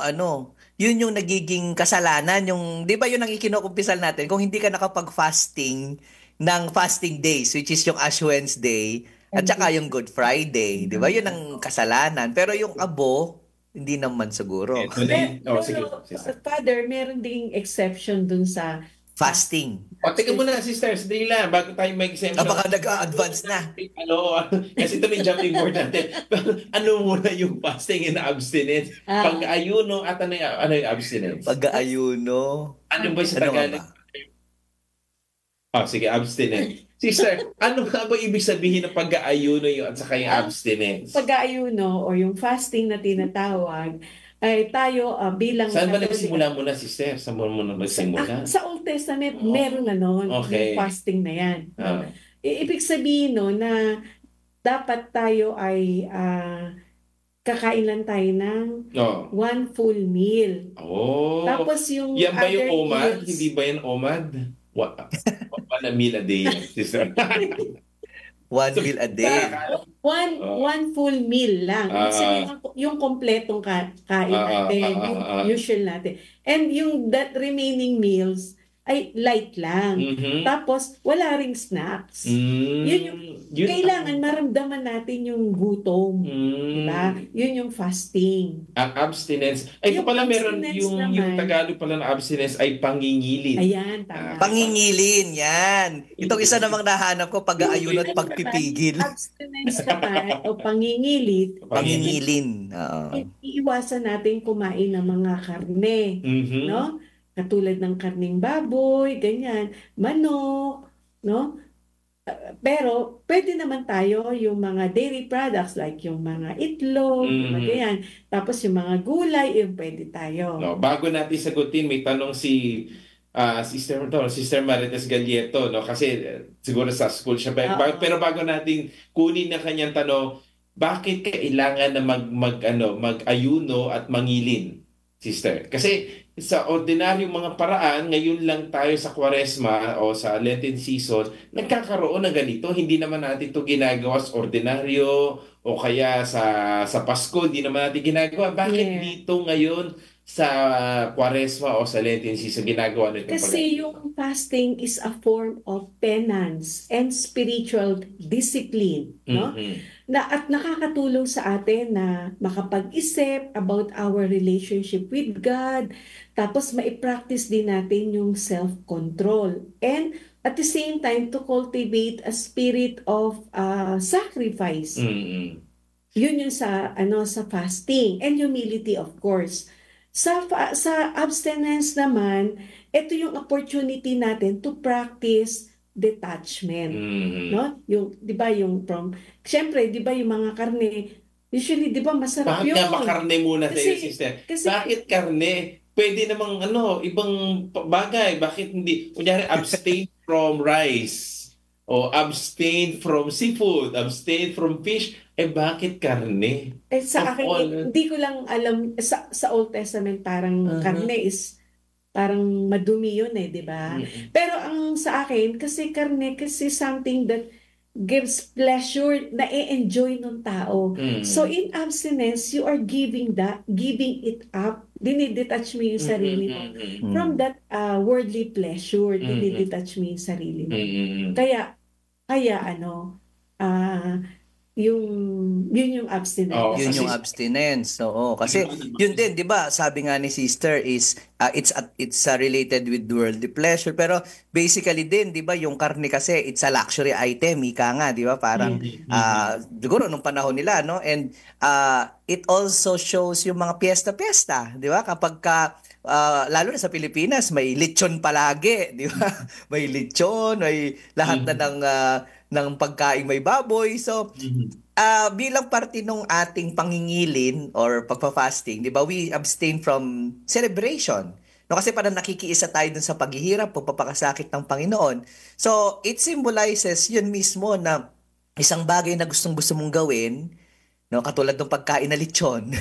[SPEAKER 3] yun yung nagiging kasalanan. Yung, di ba yun ang ikinukumpisal natin? Kung hindi ka nakapag-fasting ng fasting days, which is yung Ash Wednesday, at saka yung Good Friday, di ba? Yun ang kasalanan. Pero yung abo, hindi naman siguro.
[SPEAKER 2] Sige.
[SPEAKER 4] Father, meron ding exception dun sa
[SPEAKER 3] fasting.
[SPEAKER 2] Teka muna, sisters, hindi lang, bago tayo may exemption.
[SPEAKER 3] Baka nag-advance na.
[SPEAKER 2] Kasi ito may jumping board natin. Ano muna yung fasting and abstinence? Pag-ayuno at ano yung abstinence?
[SPEAKER 3] Pag-ayuno.
[SPEAKER 2] Ano ba sa Tagalog? Sige, abstinence. Sister, ano nga ba ibig sabihin ng pag-aayuno at saka yung abstinence?
[SPEAKER 4] Pag-aayuno o yung fasting na tinatawag ay tayo bilang...
[SPEAKER 2] Saan ba nagsimula muna, sister? Saan mo nagsimula?
[SPEAKER 4] Sa Old Testament, meron na noon yung fasting na yan. Ibig sabihin na dapat tayo ay kakain lang tayo ng one full meal. Tapos yung
[SPEAKER 2] yan ba yung OMAD? Hindi ba yan OMAD? One meal a day, sister.
[SPEAKER 3] One meal a day.
[SPEAKER 4] One full meal lang. Yung kompletong kain natin, yung usual natin. And yung remaining meals ay light lang. Tapos, wala ring snacks. Yun kailangan maramdaman natin yung gutom. Diba? Yun yung fasting.
[SPEAKER 2] Ang abstinence. Ito pala meron yung Tagalog pala na abstinence ay pangingilid.
[SPEAKER 4] Ayan, tama.
[SPEAKER 3] Pangingilin, yan. Itong isa namang nahanap ko, pag-aayuno at pagpipigil.
[SPEAKER 4] Abstinence naman o pangingilid.
[SPEAKER 3] Pangingilin.
[SPEAKER 4] Iiwasan natin kumain ng mga karne. No? Katulad ng karning baboy, ganyan, manok, no? Pero pwede naman tayo yung mga dairy products like yung mga itlog, mga ganyan. Tapos yung mga gulay, yung pwede tayo.
[SPEAKER 2] No, bago natin sagutin, may tanong si Sister Marites Galleto, no? Kasi siguro sa school siya. Pero bago natin kunin ang kanyang tanong, bakit kailangan na mag-ayuno at mangilin, Sister? Kasi sa ordinaryong mga paraan, ngayon lang tayo sa Kwaresma o sa Lenten season, nagkakaroon ng ganito. Hindi naman natin ito ginagawa sa ordinaryo o kaya sa Pasko, hindi naman natin ginagawa. Bakit dito ngayon sa Kwaresma o sa Lenten season ginagawa nito?
[SPEAKER 4] Kasi yung fasting is a form of penance and spiritual discipline, no? At nakakatulong sa atin na makapag-isip about our relationship with God. Tapos maipractice din natin yung self-control. And at the same time, to cultivate a spirit of sacrifice. Yun yung sa fasting. And humility, of course. Sa abstinence naman, ito yung opportunity natin to practice detachment. No? Yung, di ba, syempre, di ba yung mga karne, usually, di ba, masarap yun.
[SPEAKER 2] Bakit nga makarne muna tayo, Sister? Bakit karne? Pwede namang ibang bagay. Bakit hindi? Kunyari, abstain from rice o abstain from seafood, abstain from fish. Bakit karne?
[SPEAKER 4] Sa akin, hindi ko lang alam, sa Old Testament parang karne is parang madumi yun di ba? Pero ang sa akin, kasi karne, kasi something that gives pleasure, na i-enjoy ng tao. So in abstinence, you are giving it up. Dinidetach mo yung sarili mo from that worldly pleasure. Dinidetach mo yung sarili mo. Kaya yun yung abstinence.
[SPEAKER 3] Yun yung abstinence. Oo. Kasi yun din, 'di ba? Sabi nga ni Sister is it's related with worldly pleasure, pero basically din, 'di ba, yung karne kasi it's a luxury item, ika nga, 'di ba? Parang siguro nung panahon nila, no? And it also shows yung mga piyesta-piyesta, 'di ba? Kapag lalo na sa Pilipinas, may lechon palagi, 'di ba? May lechon, may lahat na ng pagkain may baboy. So, bilang parte ng ating pangingilin or pagpa-fasting, di ba, we abstain from celebration. No, kasi parang nakikiisa tayo dun sa paghihirap, pagpapakasakit ng Panginoon. So, it symbolizes yun mismo na isang bagay na gustong-gusto mong gawin, no, katulad ng pagkain na lechon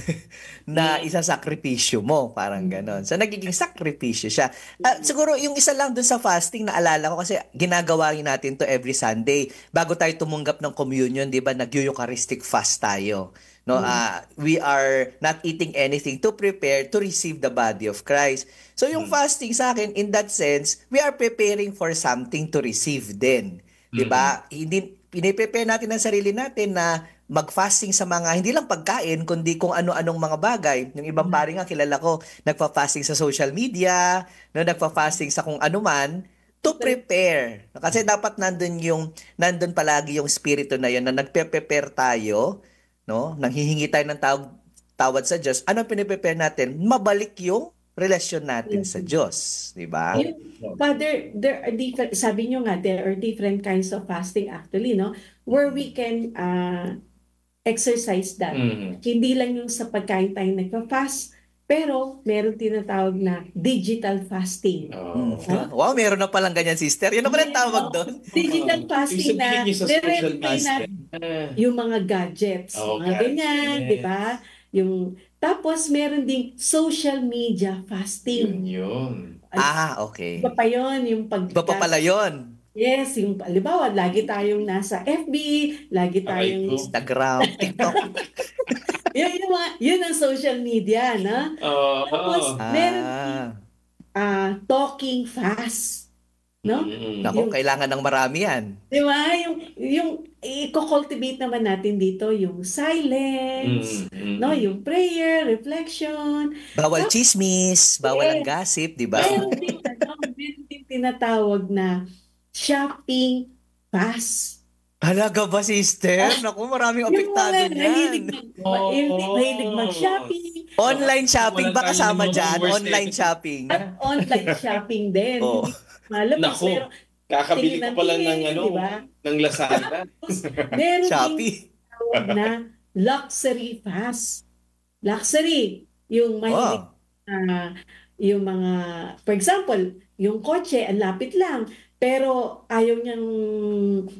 [SPEAKER 3] na isasakripisyo mo, parang ganon. So nagiging sakripisyo siya. Siguro yung isa lang dun sa fasting, naalala ko kasi ginagawa natin to every Sunday. Bago tayo tumanggap ng communion, 'di ba, nag-Eucharistic fast tayo. No, we are not eating anything to prepare to receive the body of Christ. So yung fasting sa akin, in that sense, we are preparing for something to receive din. 'Di ba? Hindi piniprepare natin ang sarili natin na mag-fasting sa mga, hindi lang pagkain, kundi kung ano-anong mga bagay. Yung ibang pari nga, kilala ko, nagpa-fasting sa social media, no, nagpa-fasting sa kung ano man, to prepare. Kasi dapat nandun palagi yung spirito na yun, na nagpe-prepare tayo, no, nanghihingi tayo ng tawad sa Diyos. Ano piniprepare natin? Mabalik yung relasyon natin sa Diyos, di ba?
[SPEAKER 4] Father, there are different, sabi nyo nga, there are different kinds of fasting actually, no? Where we can exercise that. Hindi lang yung sa pagkain tayo nagpa-fast, pero meron tinatawag na digital fasting.
[SPEAKER 3] Wow, meron na palang ganyan, Sister. Yun na pala ang tawag doon.
[SPEAKER 4] Digital fasting na nire-reply na yung mga gadgets, mga ganyan, di ba? Tapos meron ding social media fasting.
[SPEAKER 2] Yun.
[SPEAKER 3] Okay.
[SPEAKER 4] Iba pa yun, yung
[SPEAKER 3] Iba pa pala yun.
[SPEAKER 4] Yes, yung halimbawa, lagi tayong nasa FB, lagi tayong
[SPEAKER 3] Instagram, TikTok.
[SPEAKER 4] yun ang social media, no? Tapos, meron talking fast, no?
[SPEAKER 3] Naku, kailangan ng marami yan.
[SPEAKER 4] Di ba? Yung i-cultivate naman natin dito, yung silence, no? Yung prayer, reflection.
[SPEAKER 3] Bawal chismis, bawal ang gossip, di ba?
[SPEAKER 4] Meron din tinatawag na shopping fast.
[SPEAKER 3] Halaga ba, Sister? Naku, maraming apektado niyan.
[SPEAKER 4] Mahilig mag-shopping.
[SPEAKER 3] Online shopping ba kasama dyan? Online shopping.
[SPEAKER 4] At online shopping din. Malabas.
[SPEAKER 2] Kakabili
[SPEAKER 4] tingin
[SPEAKER 2] ko pa lang ng
[SPEAKER 4] tingin, di ba?
[SPEAKER 2] ng Lazada.
[SPEAKER 4] Meron ding
[SPEAKER 3] Shopee.
[SPEAKER 4] tawag na luxury fast. Luxury, yung mahilig
[SPEAKER 3] Wow.
[SPEAKER 4] yung mga, for example, yung kotse, ang lapit lang, pero ayaw niyang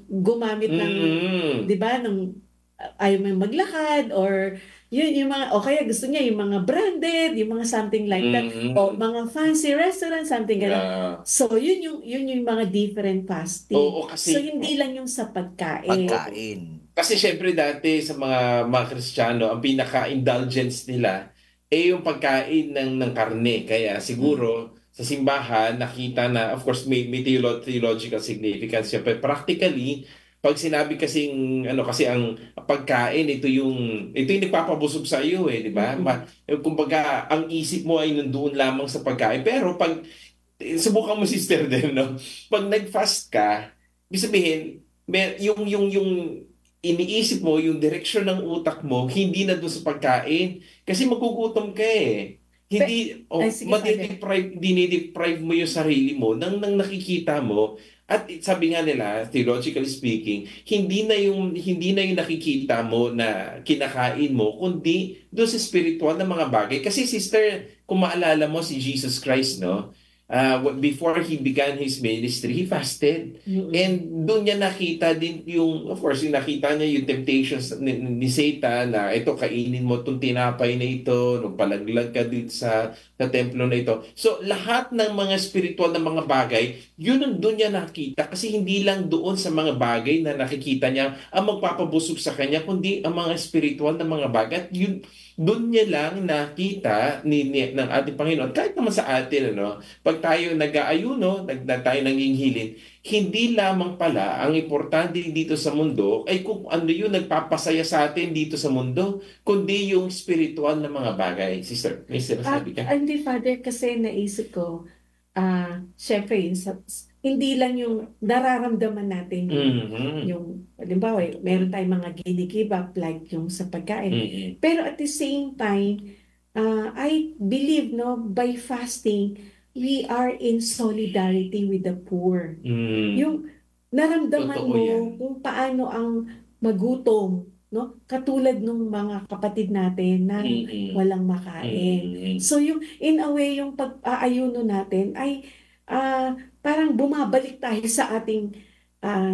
[SPEAKER 4] gumamit ng, di ba, ayaw mo maglakad, or yun, yung mga, o kaya gusto niya yung mga branded, yung mga something like that, o mga fancy restaurant, something like that. So, yun yung mga different fasting.
[SPEAKER 2] Oo, kasi,
[SPEAKER 4] so, hindi lang yung sa pagkain.
[SPEAKER 3] Pagkain.
[SPEAKER 2] Kasi syempre dati sa mga Kristiyano, ang pinaka-indulgence nila yung pagkain ng karne. Kaya siguro sa simbahan nakita na, of course may theological significance siya. But practically, pag sinabi kasing kasi ang pagkain ito yung nagpapabusog sa iyo di ba? Kumbaga ang isip mo ay nandoon lamang sa pagkain. Pero pag subukan mo sister din pag nag-fast ka, ibig sabihin yung iniisip mo, yung direksyon ng utak mo, hindi na doon sa pagkain. Kasi magugutom ka Hindi, dinideprive mo yung sarili mo nang nakikita mo. At sabi nga nila, theologically speaking, hindi na yung nakikita mo na kinakain mo, kundi doon sa spiritual na mga bagay. Kasi sister, kung maalala mo si Jesus Christ, before he began his ministry, he fasted. And doon niya nakita din of course, nakita niya yung temptations ni Satan na ito, kainin mo itong tinapay na ito, nung palaglag ka dito sa templo na ito. So, lahat ng mga spiritual na mga bagay, yun ang doon niya nakita. Kasi hindi lang doon sa mga bagay na nakikita niya ang magpapabusog sa kanya, kundi ang mga spiritual na mga bagay. At yun, doon niya lang nakita ng ating Panginoon. Kahit naman sa atin, pag tayo nag-aayuno, tayo nanginghilin, hindi lamang pala ang importante dito sa mundo ay kung ano yung nagpapasaya sa atin dito sa mundo, kundi yung spiritual na mga bagay. Sister, may sinasabi ka?
[SPEAKER 4] Hindi, Father, kasi naisip ko, syempre, hindi lang yung nararamdaman natin yung halimbawa, meron tayong mga give up like yung sa pagkain. Pero at the same time, I believe by fasting, we are in solidarity with the poor. Yung naramdaman mo kung paano ang magutom, katulad ng mga kapatid natin na walang makain. So yung in a way yung pag-aayuno natin ay parang bumabalik tayo sa ating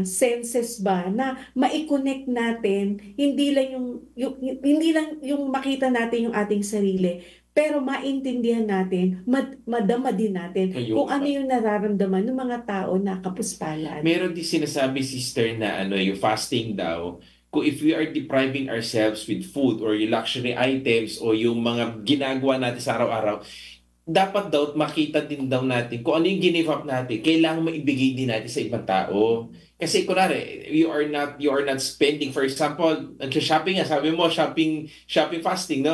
[SPEAKER 4] senses ba na mai-connect natin, hindi lang yung makita natin yung ating sarili, pero maintindihan natin, madama din natin kung ano yung nararamdaman ng mga tao na kapuspalan.
[SPEAKER 2] Meron din sinasabi, sister, na yung fasting daw, kung if we are depriving ourselves with food or yung luxury items o yung mga ginagawa natin sa araw-araw, dapat daw makita din daw natin kung ano yung give up natin, kailangan maibigay din natin sa ibang tao. Kasi kunwari, you are not spending, for example, nag-shopping nga, sabi mo, shopping fasting,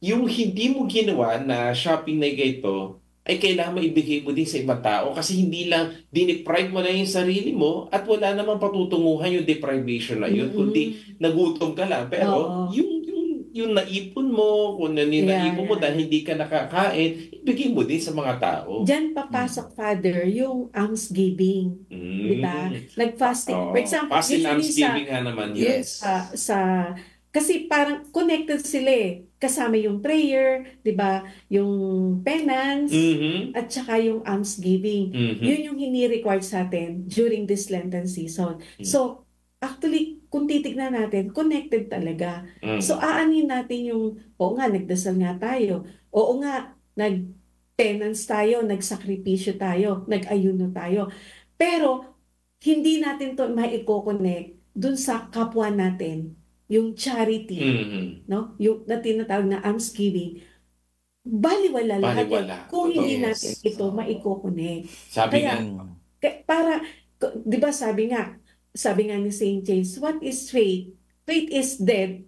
[SPEAKER 2] yung hindi mo ginawa na shopping na ito, ay kailangan maibigay mo din sa ibang tao kasi hindi lang diniprive mo na yung sarili mo at wala namang patutunguhan yung deprivation na yun, kundi nagutom ka lang. Pero yung naipon mo, kung naipon mo dahil hindi ka nakakain, ibigay mo din sa mga tao.
[SPEAKER 4] Diyan papasok, Father, yung almsgiving. Diba? Nag-fasting. For example,
[SPEAKER 2] fasting almsgiving nga naman.
[SPEAKER 4] Yes. Kasi parang connected sila kasama yung prayer, diba? Yung penance, at saka yung almsgiving. Yun yung hini-record sa atin during this Lenten season. So, actually, kung titignan natin, connected talaga. So, aanin natin yung, oo nga, nagdasal nga tayo. Oo nga, nag-penance tayo, nagsakripisyo tayo, nag-ayuno tayo. Pero, hindi natin to maiko-connect dun sa kapwa natin, yung charity, yung na tinatawag na almsgiving. Baliwala lahat. Kung hindi natin ito maiko-connect. Para, di ba sabi nga ni St. James, what is faith? Faith is dead,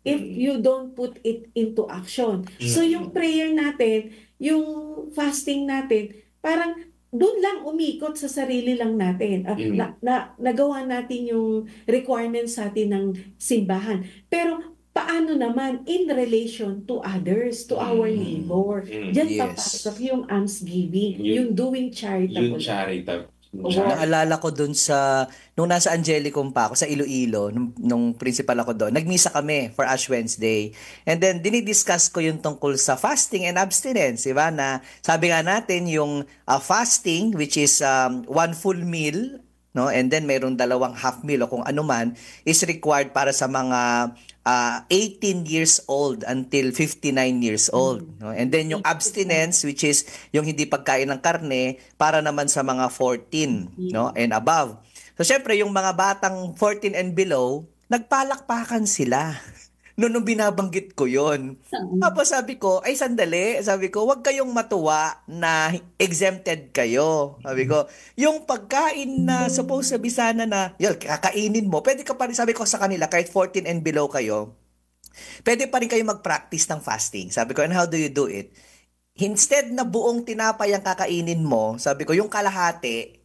[SPEAKER 4] if you don't put it into action. So yung prayer natin, yung fasting natin, parang doon lang umikot sa sarili lang natin at nagawa natin yung requirements sa atin ng simbahan. Pero paano naman in relation to others, to our neighbor? Diyan papasok yung almsgiving, yung doing charitable.
[SPEAKER 2] Yung charitable.
[SPEAKER 3] Naalala ko dun nung nasa Angelicum pa ako, sa Iloilo, nung principal ako doon, nagmisa kami for Ash Wednesday. And then, dinidiscuss ko yung tungkol sa fasting and abstinence, diba? Na sabi nga natin, yung fasting, which is 1 full meal, no? And then, mayroong 2 half meal o kung ano man, is required para sa mga 18 years old until 59 years old. No? And then yung abstinence, which is yung hindi pagkain ng karne, para naman sa mga 14 no? And above. So syempre, yung mga batang 14 and below, nagpalakpakan sila. Nung binabanggit ko yon. Tapos sabi ko, ay sandali, sabi ko, huwag kayong matuwa na exempted kayo. Sabi ko, yung pagkain na supposed to be sana na, yun, kakainin mo, pwede ka pa rin, sabi ko sa kanila, kahit 14 and below kayo, pwede pa rin kayo mag-practice ng fasting. Sabi ko, and how do you do it? Instead na buong tinapay ang kakainin mo, sabi ko, yung kalahati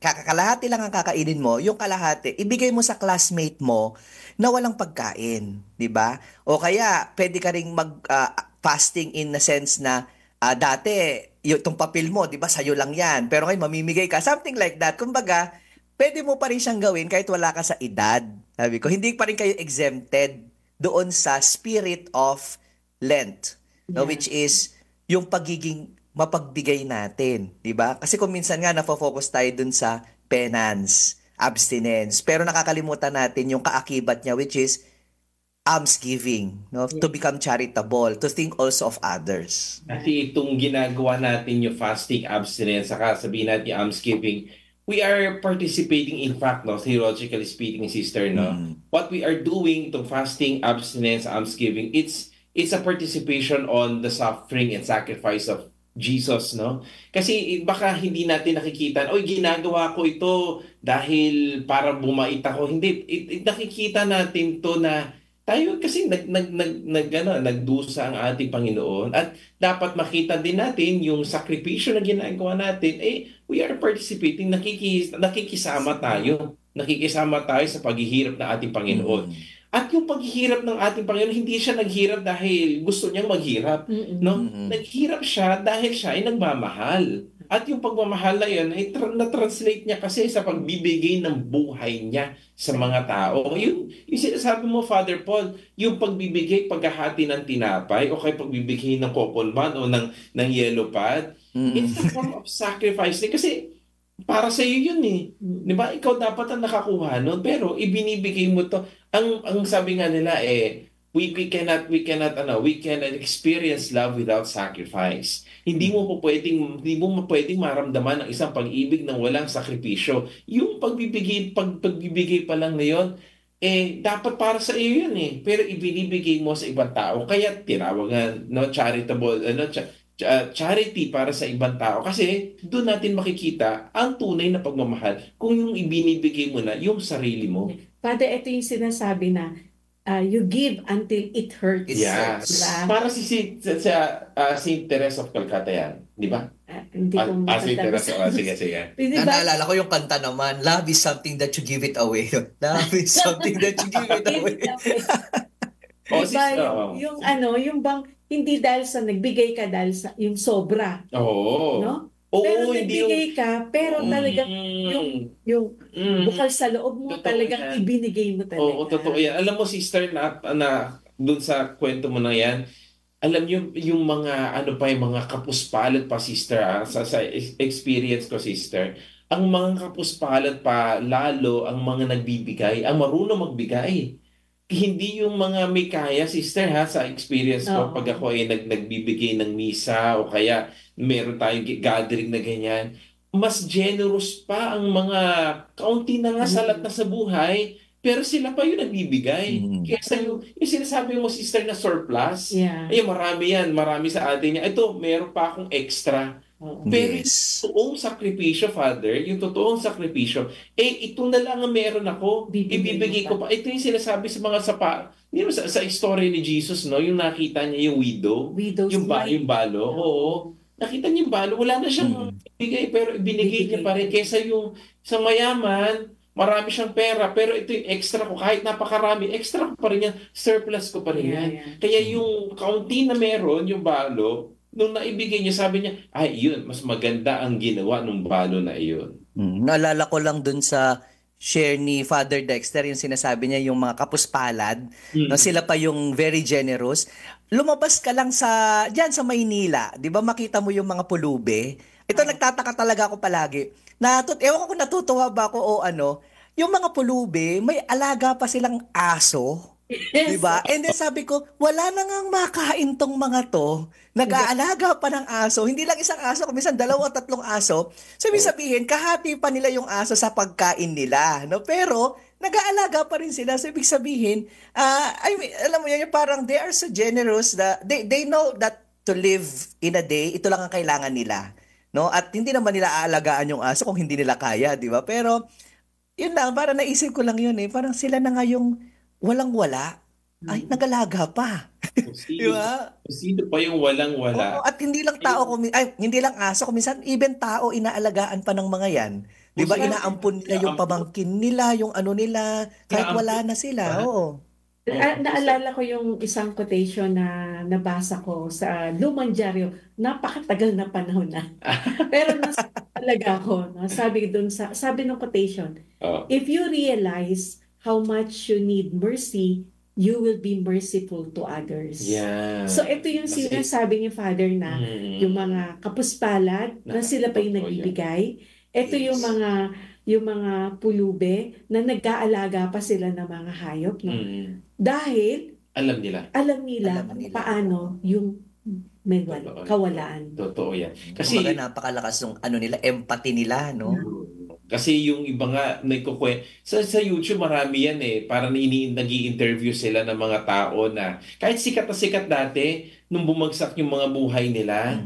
[SPEAKER 3] lang ang kakainin mo, yung kalahati, ibigay mo sa classmate mo na walang pagkain, di ba? O kaya, pwede ka ring mag-fasting in the sense na dati, itong papel mo, di ba, sa'yo lang yan, pero ngayon mamimigay ka, something like that. Kumbaga, pwede mo pa rin siyang gawin kahit wala ka sa edad. Sabi ko, hindi pa rin kayo exempted doon sa spirit of Lent, no? Which is yung pagiging mapagbigay natin, di ba? Kasi kung minsan nga nafo-focus tayo dun sa penance, abstinence, pero nakakalimutan natin yung kaakibat niya, which is almsgiving, no? To become charitable, to think also of others.
[SPEAKER 2] Kasi itong ginagawa natin yung fasting, abstinence, saka sabihin natin yung almsgiving, we are participating in fact, no, theologically speaking, sister, no? What we are doing, itong fasting, abstinence, almsgiving, it's a participation on the suffering and sacrifice of Jesus, no? Kasi baka hindi natin nakikita, oy, ginagawa ko ito dahil para bumait ako. Hindi, nakikita natin to na tayo kasi nagdusa ang ating Panginoon at dapat makita din natin yung sakripisyo na ginagawa natin, we are participating, nakikisama tayo. Nakikisama tayo sa paghihirap ng ating Panginoon. At yung paghihirap ng ating Panginoon, hindi siya naghirap dahil gusto niyang maghirap. No? Naghirap siya dahil siya ay nagmamahal. At yung pagmamahal na yun, ay na-translate niya kasi sa pagbibigay ng buhay niya sa mga tao. Yung sinasabi mo, Father Paul, yung pagbibigay, paghahati ng tinapay, o kaya pagbibigay ng kokonban o ng yellow pad, it's a form of sacrifice. Kasi para sa iyo yun eh. Di ba? Ikaw dapat ang nakakuha nun, pero ibinibigay mo to. Ang sabi nga nila we cannot experience love without sacrifice. Hindi mo pwedeng maramdaman ang isang pag-ibig ng walang sakripisyo. Yung pagbibigay pa lang na yun, dapat para sa iyo yun eh. Pero ibinibigay mo sa ibang tao. Kaya tinawagan, no, charitable, charity para sa ibang tao. Kasi doon natin makikita ang tunay na pagmamahal kung yung ibinibigay mo na yung sarili mo.
[SPEAKER 4] Father, ito yung sinasabi na you give until it hurts.
[SPEAKER 2] Yes. Diba? Para si Saint Teresa of Calcutta yan. Di ba?
[SPEAKER 4] Hindi ko
[SPEAKER 2] Saint Teresa. Sige.
[SPEAKER 3] Naalala ko yung kanta naman, love is something that you give it away. Love is something that you give it away.
[SPEAKER 4] Yung bang hindi dahil sa nagbigay ka dahil sa yung sobra.
[SPEAKER 2] Oo.
[SPEAKER 4] No? Pero nagbigay ka, pero talagang yung bukal sa loob mo, talagang ibinigay mo talaga.
[SPEAKER 2] Oo, totoo yan. Alam mo, sister, na dun sa kwento mo na yan, alam niyo yung mga yung mga kapuspalad pa, sister, sa experience ko, sister, ang mga kapuspalad pa, lalo ang mga nagbibigay, ang marunong magbigay. Hindi yung mga may kaya, sister, sa experience ko, pag ako ay nagbibigay ng misa o kaya meron tayong gathering na ganyan, mas generous pa ang mga kaunti na nga salat na sa buhay, pero sila pa yung nagbibigay. Kaya yung sinasabi mo, sister, na surplus, marami sa atin niya. Ito, meron pa akong extra. Pero yung totoong sakripisyo, Father, yung totoong sakripisyo, ito na lang ang meron ako, ibibigay ko pa. Ito yung sinasabi sa mga sa story ni Jesus, no? Yung nakita niya yung widow, yung balo, nakita niya yung balo, wala na siyang ibigay, pero ibinigay niya pa rin. Kesa yung sa mayaman, marami siyang pera, pero ito yung extra ko, kahit napakarami, extra ko pa rin yan, surplus ko pa rin yan. Kaya yung kaunti na meron, yung balo, nung naibigay niya, sabi niya, ay yun, mas maganda ang ginawa ng balo na iyon.
[SPEAKER 3] Naalala ko lang dun sa share ni Father Dexter, yung sinasabi niya, yung mga kapuspalad, no, sila pa yung very generous. Lumabas ka lang diyan sa Maynila, di ba makita mo yung mga pulube? Ito nagtataka talaga ako palagi. Ewan ko kung natutuwa ba ako o ano, yung mga pulube, may alaga pa silang aso.
[SPEAKER 4] Yes.
[SPEAKER 3] Diba? And then sabi ko, wala na ngang makain tong mga to. Nag-aalaga pa ng aso. Hindi lang isang aso, minsan 2 o 3 aso. So, ibig sabihin, kahati pa nila yung aso sa pagkain nila. No? Pero, nag-aalaga pa rin sila. So, ibig sabihin, alam mo yun, parang they are so generous that they know that to live in a day, ito lang ang kailangan nila. No? At hindi naman nila aalagaan yung aso kung hindi nila kaya, di ba? Pero, yun lang, parang naisip ko lang yun eh. Parang sila na nga yung walang-wala. Ay, nag-alaga pa. Di ba?
[SPEAKER 2] Sino pa yung walang-wala?
[SPEAKER 3] Oo, at hindi lang hindi lang aso, kuminsan even tao inaalagaan pa ng mga yan. Di ba? Inaampon nila yung pamangkin nila, yung ano nila, kahit wala na sila. Oo.
[SPEAKER 4] Naalala ko yung isang quotation na nabasa ko sa lumang dyaryo, napakatagal na panahon na. Pero nasa talaga ako, no? Sabi ng quotation, if you realize how much you need mercy, you will be merciful to others.
[SPEAKER 2] Yeah.
[SPEAKER 4] So ito yung sinasabi ni Father na yung mga kapuspalad na sila pa yung nagbibigay. Ito yung mga pulube na nag-aalaga pa sila ng mga hayop, no? Dahil alam nila paano yung may kawalaan.
[SPEAKER 2] Totoo yan. Kasi
[SPEAKER 3] napakalakas ng nila, empathy nila, no?
[SPEAKER 2] Kasi yung iba nga sa YouTube marami yan eh, parang nag-i-interview sila ng mga tao na kahit sikat na sikat dati nung bumagsak yung mga buhay nila.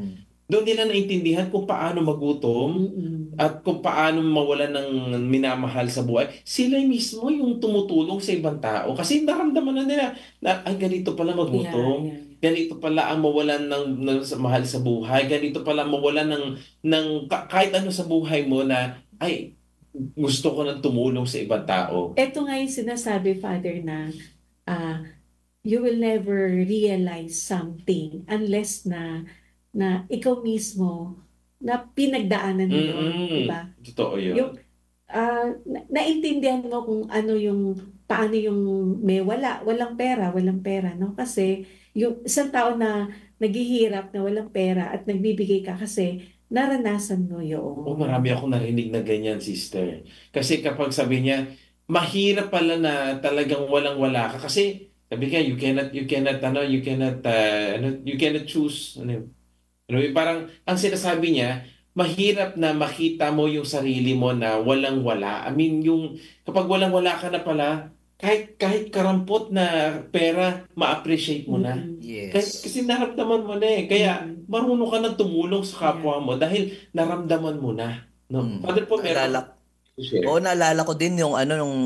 [SPEAKER 2] Doon nila naintindihan kung paano magutom at kung paano mawalan ng minamahal sa buhay. Sila mismo yung tumutulong sa ibang tao. Kasi naramdaman na nila na ay ganito pala magutom. Ganito pala ang mawalan ng mahal sa buhay. Ganito pala mawalan ng kahit ano sa buhay mo na ay gusto ko nang tumulong sa ibang tao.
[SPEAKER 4] Ito nga yung sinasabi, Father, na you will never realize something unless na ikaw mismo na pinagdaanan mo doon, di ba?
[SPEAKER 2] Totoo yun.
[SPEAKER 4] Naintindihan mo kung paano yung may walang pera, no? Kasi yung isang tao na naghihirap na walang pera at nagbibigay ka kasi naranasan mo yun.
[SPEAKER 2] Marami akong narinig na ganyan, sister. Kasi kapag sabi niya, mahirap pala na talagang walang-wala ka. Kasi sabi niya, you cannot choose. Parang ang sinasabi niya, mahirap na makita mo yung sarili mo na walang-wala. I mean, kapag walang-wala ka na pala, kahit karampot na pera, ma-appreciate mo na.
[SPEAKER 3] Yes.
[SPEAKER 2] Kasi naramdaman mo na eh. Kaya marunong ka na tumulong sa kapwa mo dahil naramdaman mo na. No? Father po,
[SPEAKER 3] naalala ko din yung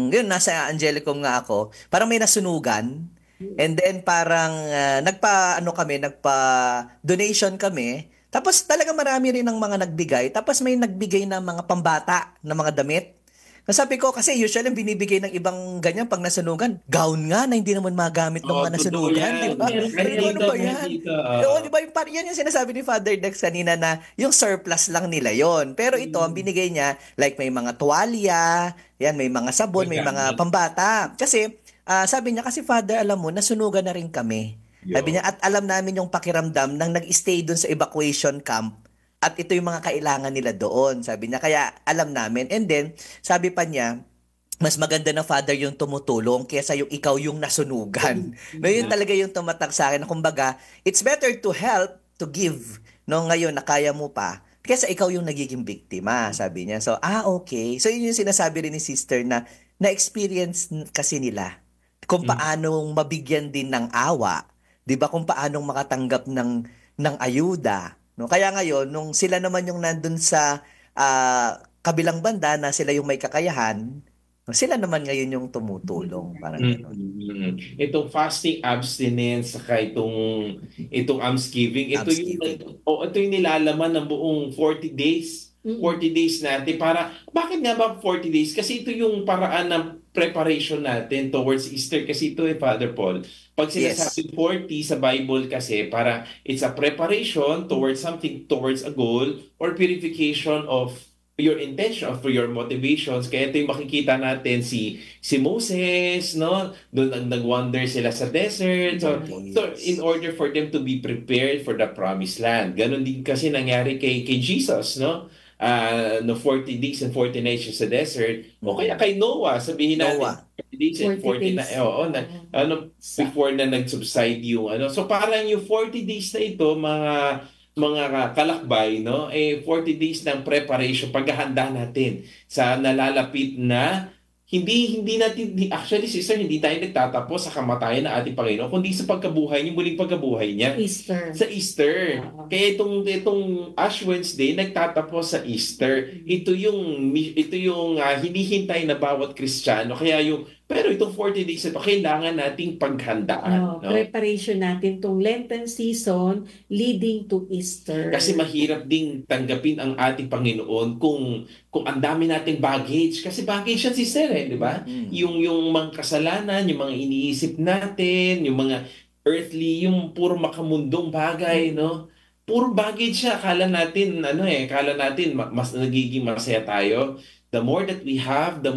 [SPEAKER 3] yun, nasa Angelicum nga ako. Parang may nasunugan. And then parang nagpa-donation kami. Tapos talaga marami rin ng mga nagbigay. Tapos may nagbigay ng mga pambata na mga damit. Sabi ko, kasi usually ang binibigay ng ibang ganyan pag nasunugan, gown nga na hindi naman magamit ng mga nasunugan. Di ba? Ano ba yan? Di ba? Yan yung sinasabi ni Father Dex kanina na yung surplus lang nila yon. Pero ito, ang binigay niya, like may mga tuwalya, yan, may mga sabon, may mga pambata. Kasi, sabi niya, kasi Father, alam mo, nasunugan na rin kami. Sabi niya, at alam namin yung pakiramdam nang nag-stay dun sa evacuation camp. At ito yung mga kailangan nila doon. Sabi niya, kaya alam namin. And then, sabi pa niya, mas maganda na Father yung tumutulong kaysa yung ikaw yung nasunugan. No, yun talaga yung tumatak sa akin. Kumbaga, it's better to help, to give. No, ngayon, na kaya mo pa. Kaysa ikaw yung nagiging biktima, sabi niya. So, okay. So, yun yung sinasabi rin ni Sister na-experience kasi nila kung paanong mabigyan din ng awa. 'Di ba? Kung paanong makatanggap ng ayuda. No? Kaya ngayon, nung sila naman yung nandun sa kabilang banda na sila yung may kakayahan, sila naman ngayon yung tumutulong. Parang gano'n.
[SPEAKER 2] Itong fasting abstinence, saka itong almsgiving, ito yung nilalaman ng buong 40 days 40 days natin bakit nga ba 40 days? Kasi ito yung paraan ng preparation natin towards Easter kasi ito Father Paul. Pag sinasabing 40 sa Bible kasi it's a preparation towards something, towards a goal or purification of your intention, for your motivations. Kaya ito yung makikita natin si Moses, no? Doon nag-wander sila sa desert. So in order for them to be prepared for the promised land. Ganon din kasi nangyari kay Jesus, no? No 40 days and 40 nights sa desert. O kaya kay Noah, sabihin natin 40 days and 40 na before na nag-subside yung So parang yung 40 days na ito, mga kalakbay, no? 40 days ng preparation, paghahanda natin sa nalalapit na hindi natin, actually sister, hindi tayo nagtatapos sa kamatayan ng ating Panginoon, kundi sa pagkabuhay, yung muling pagkabuhay niya. Sa Easter. Kaya itong Ash Wednesday, nagtatapos sa Easter. Ito yung hinihintay na bawat Kristiyano. Pero itong 40 days ito, kailangan nating paghandaan.
[SPEAKER 4] Preparation natin itong Lenten season leading to Easter.
[SPEAKER 2] Kasi mahirap ding tanggapin ang ating Panginoon kung ang dami nating baggage. Kasi baggage yan, sister, di ba? Yung mga kasalanan, yung mga iniisip natin, yung mga earthly, yung puro makamundong bagay, no? Puro baggage siya. Akala natin mas nagiging masaya tayo. The more that we have, the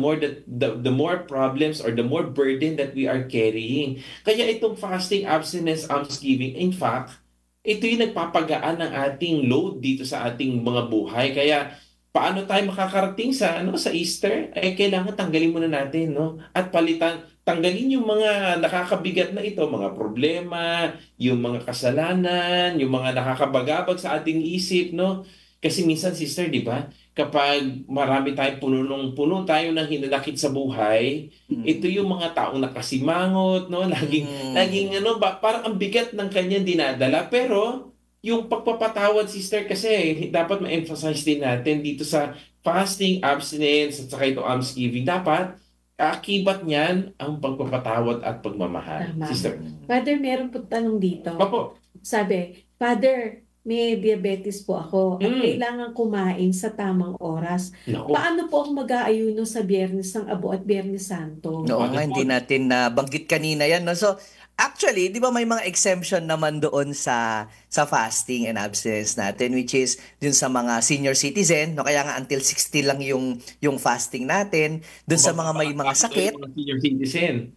[SPEAKER 2] more problems or the more burden that we are carrying. Kaya itong fasting, abstinence, almsgiving, in fact, ito yung nagpapagaan ng ating load dito sa ating mga buhay. Kaya paano tayo makakarating sa Easter? Kailangan tanggalin muna natin, no? At tanggalin yung mga nakakabigat na ito, mga problema, yung mga kasalanan, yung mga nakakabagabag sa ating isip, no? Kasi minsan, sister, di ba? Kapag marami tayong puno tayo ng hinanakit sa buhay, ito yung mga taong nakasimangot, no? Laging parang ang bigat ng kanyang dinadala. Pero yung pagpapatawad, sister, kasi dapat ma-emphasize din natin dito sa fasting, abstinence, at saka ito almsgiving, dapat akibat niyan ang pagpapatawad at pagmamahal.
[SPEAKER 4] Tama.
[SPEAKER 2] Sister.
[SPEAKER 4] Father, meron po tanong dito.
[SPEAKER 2] Opo.
[SPEAKER 4] Sabi, Father, may diabetes po ako at kailangan kumain sa tamang oras. Paano po ang mag-aayuno sa Biyernes ng Abo at Biyernes Santo?
[SPEAKER 3] Hindi natin nabanggit kanina yan. No? So, actually, di ba may mga exemption naman doon sa fasting and abstinence natin, which is dun sa mga senior citizen, no? Kaya nga until 60 lang yung fasting natin. Dun sa mga may mga sakit.
[SPEAKER 2] Senior citizen.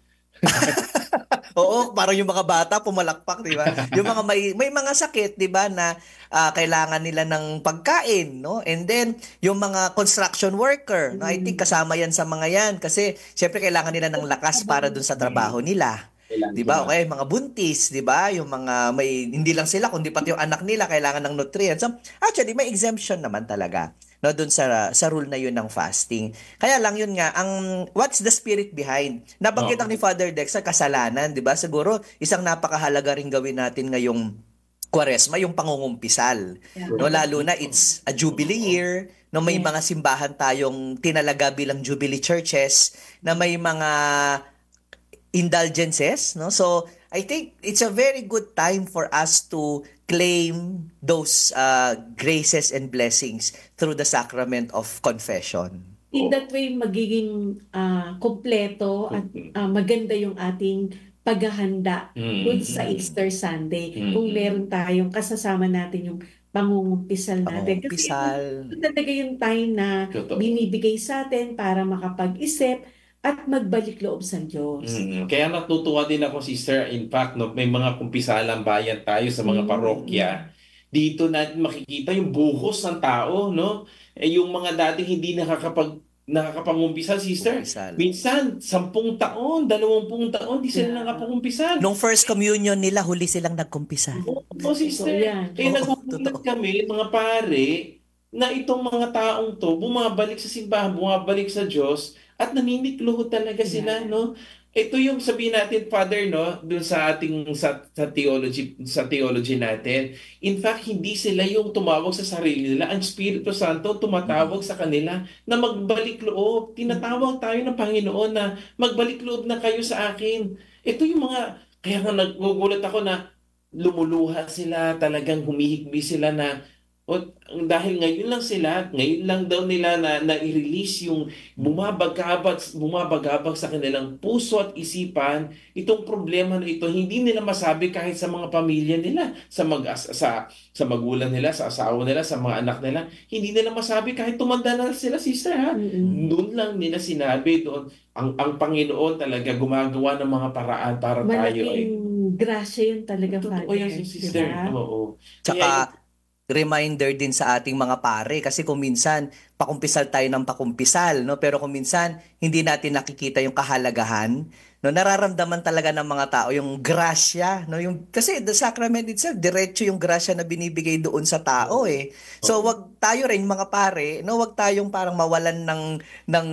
[SPEAKER 3] Oo, parang yung mga bata pumalakpak, di ba? Yung mga may mga sakit, di ba, na kailangan nila ng pagkain, no? And then yung mga construction worker, no? I think kasama yan sa mga yan kasi syempre kailangan nila ng lakas para dun sa trabaho nila. Di ba? Okay, mga buntis, di ba? Yung mga hindi lang sila kundi pati yung anak nila kailangan ng nutrients. So, actually may exemption naman talaga, no, doon sa rule na yun ng fasting. Kaya lang yun nga, what's the spirit behind? Nabanggit ni Father Dex sa kasalanan, di ba? Siguro isang napakahalaga ring gawin natin ngayong Kwaresma, yung pangungumpisal. No, lalo na it's a jubilee year, no, may mga simbahan tayong tinalaga bilang jubilee churches na may mga indulgences, no? So I think it's a very good time for us to claim those graces and blessings through the sacrament of confession.
[SPEAKER 4] In that way, magiging kompleto at maganda yung ating paghahanda dun sa Easter Sunday. Kung meron tayong kasasama natin yung pangungumpisal natin. Kasi ito talaga yung time na binibigay sa atin para makapag-isip at magbalik loob sa Diyos.
[SPEAKER 2] Kaya natutuwa din ako, sister. In fact, may mga kumpisalang bayan tayo sa mga parokya. Dito natin makikita yung buhos ng tao, no? Yung mga dating hindi nakakapangumpisal, sister. Minsan, 10 taon, 20 taon, di sila nakapangumpisal.
[SPEAKER 3] Nung first communion nila, huli silang nagkumpisal.
[SPEAKER 2] Oo, sister. Kaya nagugulat kami, mga pare, na itong mga taong to, bumabalik sa simbahan, bumabalik sa Diyos, at naniniklo talaga sila, no? Ito yung sabihin natin, Father, no, dun sa ating sa theology natin. In fact, hindi sila yung tumawag sa sarili nila. Ang Espiritu Santo tumatawag sa kanila na magbalik loob. Tinatawag tayo ng Panginoon na magbalik loob na kayo sa akin. Ito yung kaya nga nagugulat ako na lumuluha sila, talagang humihikbi sila na O, dahil ngayon lang daw nila na i-release yung bumabagabag sa kanilang puso at isipan itong problema na ito. Hindi nila masabi kahit sa mga pamilya nila, sa magulang nila, sa asawa nila, sa mga anak nila. Hindi nila masabi kahit tumanda na sila, sister, ha? Doon lang nila sinabi doon. Ang Panginoon talaga gumagawa ng mga paraan para tayo ay...
[SPEAKER 4] Malaking grasya yun talaga,
[SPEAKER 2] Totoo
[SPEAKER 4] Father.
[SPEAKER 2] yan, sister.
[SPEAKER 4] Diba?
[SPEAKER 2] Oo.
[SPEAKER 3] Tsaka, reminder din sa ating mga pare kasi kung minsan pakumpisal tayo ng pakumpisal, no, pero kung minsan hindi natin nakikita yung kahalagahan, no, nararamdaman talaga ng mga tao yung grasya, no, yung kasi the sacrament itself diretso yung grasya na binibigay doon sa tao eh. So wag tayo rin mga pare, no, wag tayong parang mawalan ng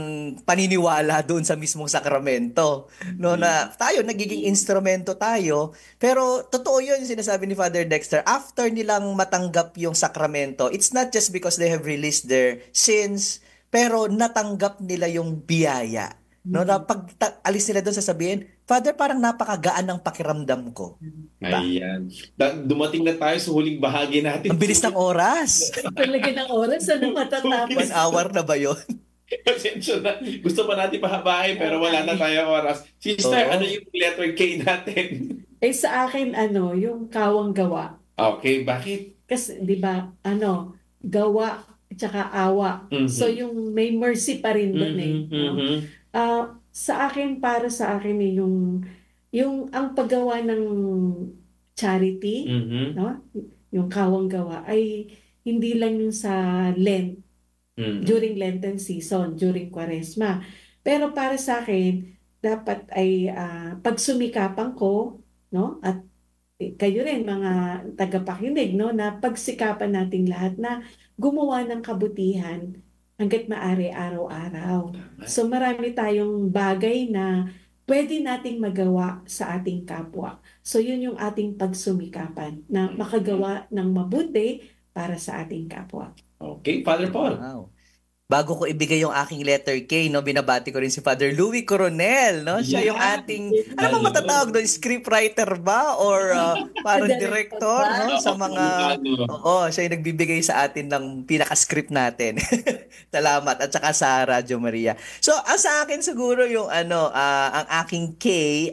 [SPEAKER 3] paniniwala doon sa mismong sakramento, no, na tayo nagiging instrumento tayo. Pero totoo yun yung sinasabi ni Father Dexter, after nilang matanggap yung sakramento, it's not just because they have released their sins, pero natanggap nila yung biyaya. No, na pag alis nila doon sasabihin, Father, parang napakagaan ng pakiramdam ko.
[SPEAKER 2] Ayan. Dumating na tayo sa huling bahagi natin.
[SPEAKER 3] Ang bilis ng oras.
[SPEAKER 4] Talaga ng oras, ano matatapos?
[SPEAKER 3] 1 hour na ba yun?
[SPEAKER 2] Pasensya na. Gusto pa natin pahabain pero wala na tayo oras. Sister, ano yung letter K natin?
[SPEAKER 4] Sa akin, yung kawang gawa.
[SPEAKER 2] Okay, bakit?
[SPEAKER 4] Kasi, di ba, gawa at saka awa. So, yung may mercy pa rin doon no? Para sa akin yung ang paggawa ng charity, no? Yung kawang gawa ay hindi lang yung sa Lent, during Lenten season, during Quaresma. Pero para sa akin, dapat ay pagsumikapan ko, no? At kayo rin mga tagapakinig, no, na pagsikapan nating lahat na gumawa ng kabutihan hangga't maaari araw-araw. So marami tayong bagay na pwede nating magawa sa ating kapwa. So yun yung ating pagsumikapan na makagawa ng mabuti para sa ating kapwa.
[SPEAKER 2] Okay, Father Paul.
[SPEAKER 3] Wow. Bago ko ibigay yung aking letter K, no, binabati ko rin si Father Louis Coronel, no? Siya yung ating, ano ba matatawag doon? Scriptwriter ba? Or parang director, no? Sa mga, siya yung nagbibigay sa atin ng pinaka-script natin. Salamat. At saka sa Radyo Maria. So, sa akin siguro yung ang aking K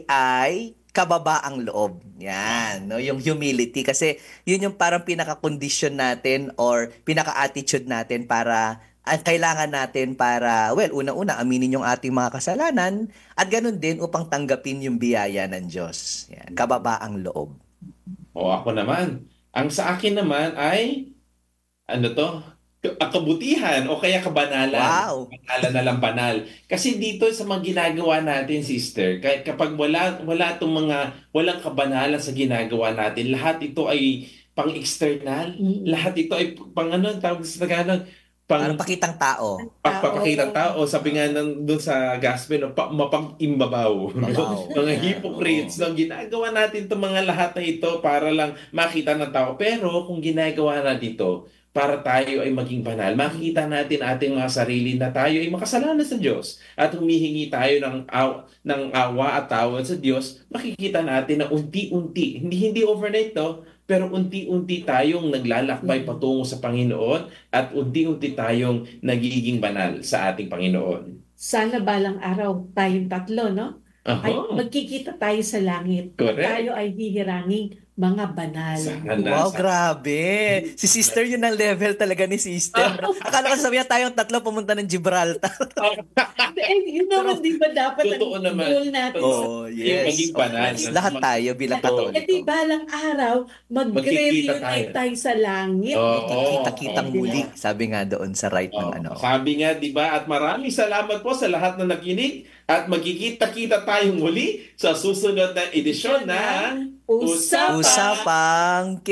[SPEAKER 3] ay kababaang loob. Yan, no? Yung humility. Kasi yun yung parang pinaka-condition natin or pinaka-attitude natin para ang kailangan natin para, unang-una, aminin yung ating mga kasalanan at ganun din upang tanggapin yung biyaya ng Diyos. Yan, kababaang loob.
[SPEAKER 2] Ako naman. Ang sa akin naman ay, kabutihan o kaya kabanalan.
[SPEAKER 3] Wow!
[SPEAKER 2] Banalan na lang banal. Kasi dito sa mga ginagawa natin, sister, kapag walang kabanalan sa ginagawa natin, lahat ito ay pang-external. Lahat ito ay tawag sa Tagalog,
[SPEAKER 3] parang pakitang tao.
[SPEAKER 2] Papakitang tao. Sabi nga doon sa gospel, mapang-imbabaw. Mga hypocrites. Ginagawa natin itong mga lahat na ito para lang makita ng tao. Pero kung ginagawa natin ito, para tayo ay maging banal, makikita natin ating mga sarili na tayo ay makasalanan sa Diyos. At humihingi tayo ng awa at tawad sa Diyos, makikita natin na unti-unti, hindi overnight pero unti-unti tayong naglalakbay patungo sa Panginoon at unti-unti tayong nagiging banal sa ating Panginoon.
[SPEAKER 4] Sana balang araw tayong tatlo, no? Ay magkikita tayo sa langit.
[SPEAKER 2] Correct.
[SPEAKER 4] Tayo ay hihiranging mga banal.
[SPEAKER 3] Wow, grabe. Si sister yun ang level talaga ni sister. Akala ko sabihan tayong tatlo pumunta ng Gibraltar.
[SPEAKER 4] Yun naman, di ba dapat
[SPEAKER 2] ang
[SPEAKER 4] goal natin?
[SPEAKER 3] Yes.
[SPEAKER 2] Maging banal.
[SPEAKER 3] Lahat tayo bilang Katoliko.
[SPEAKER 4] Di balang araw, mag-reunite tayo sa langit.
[SPEAKER 3] Kita-kitang muli. Sabi nga doon sa right ng
[SPEAKER 2] Sabi nga, di ba? At maraming salamat po sa lahat na nakinig. At magkikita-kita tayong muli sa susunod na edisyon na
[SPEAKER 3] Usapang K.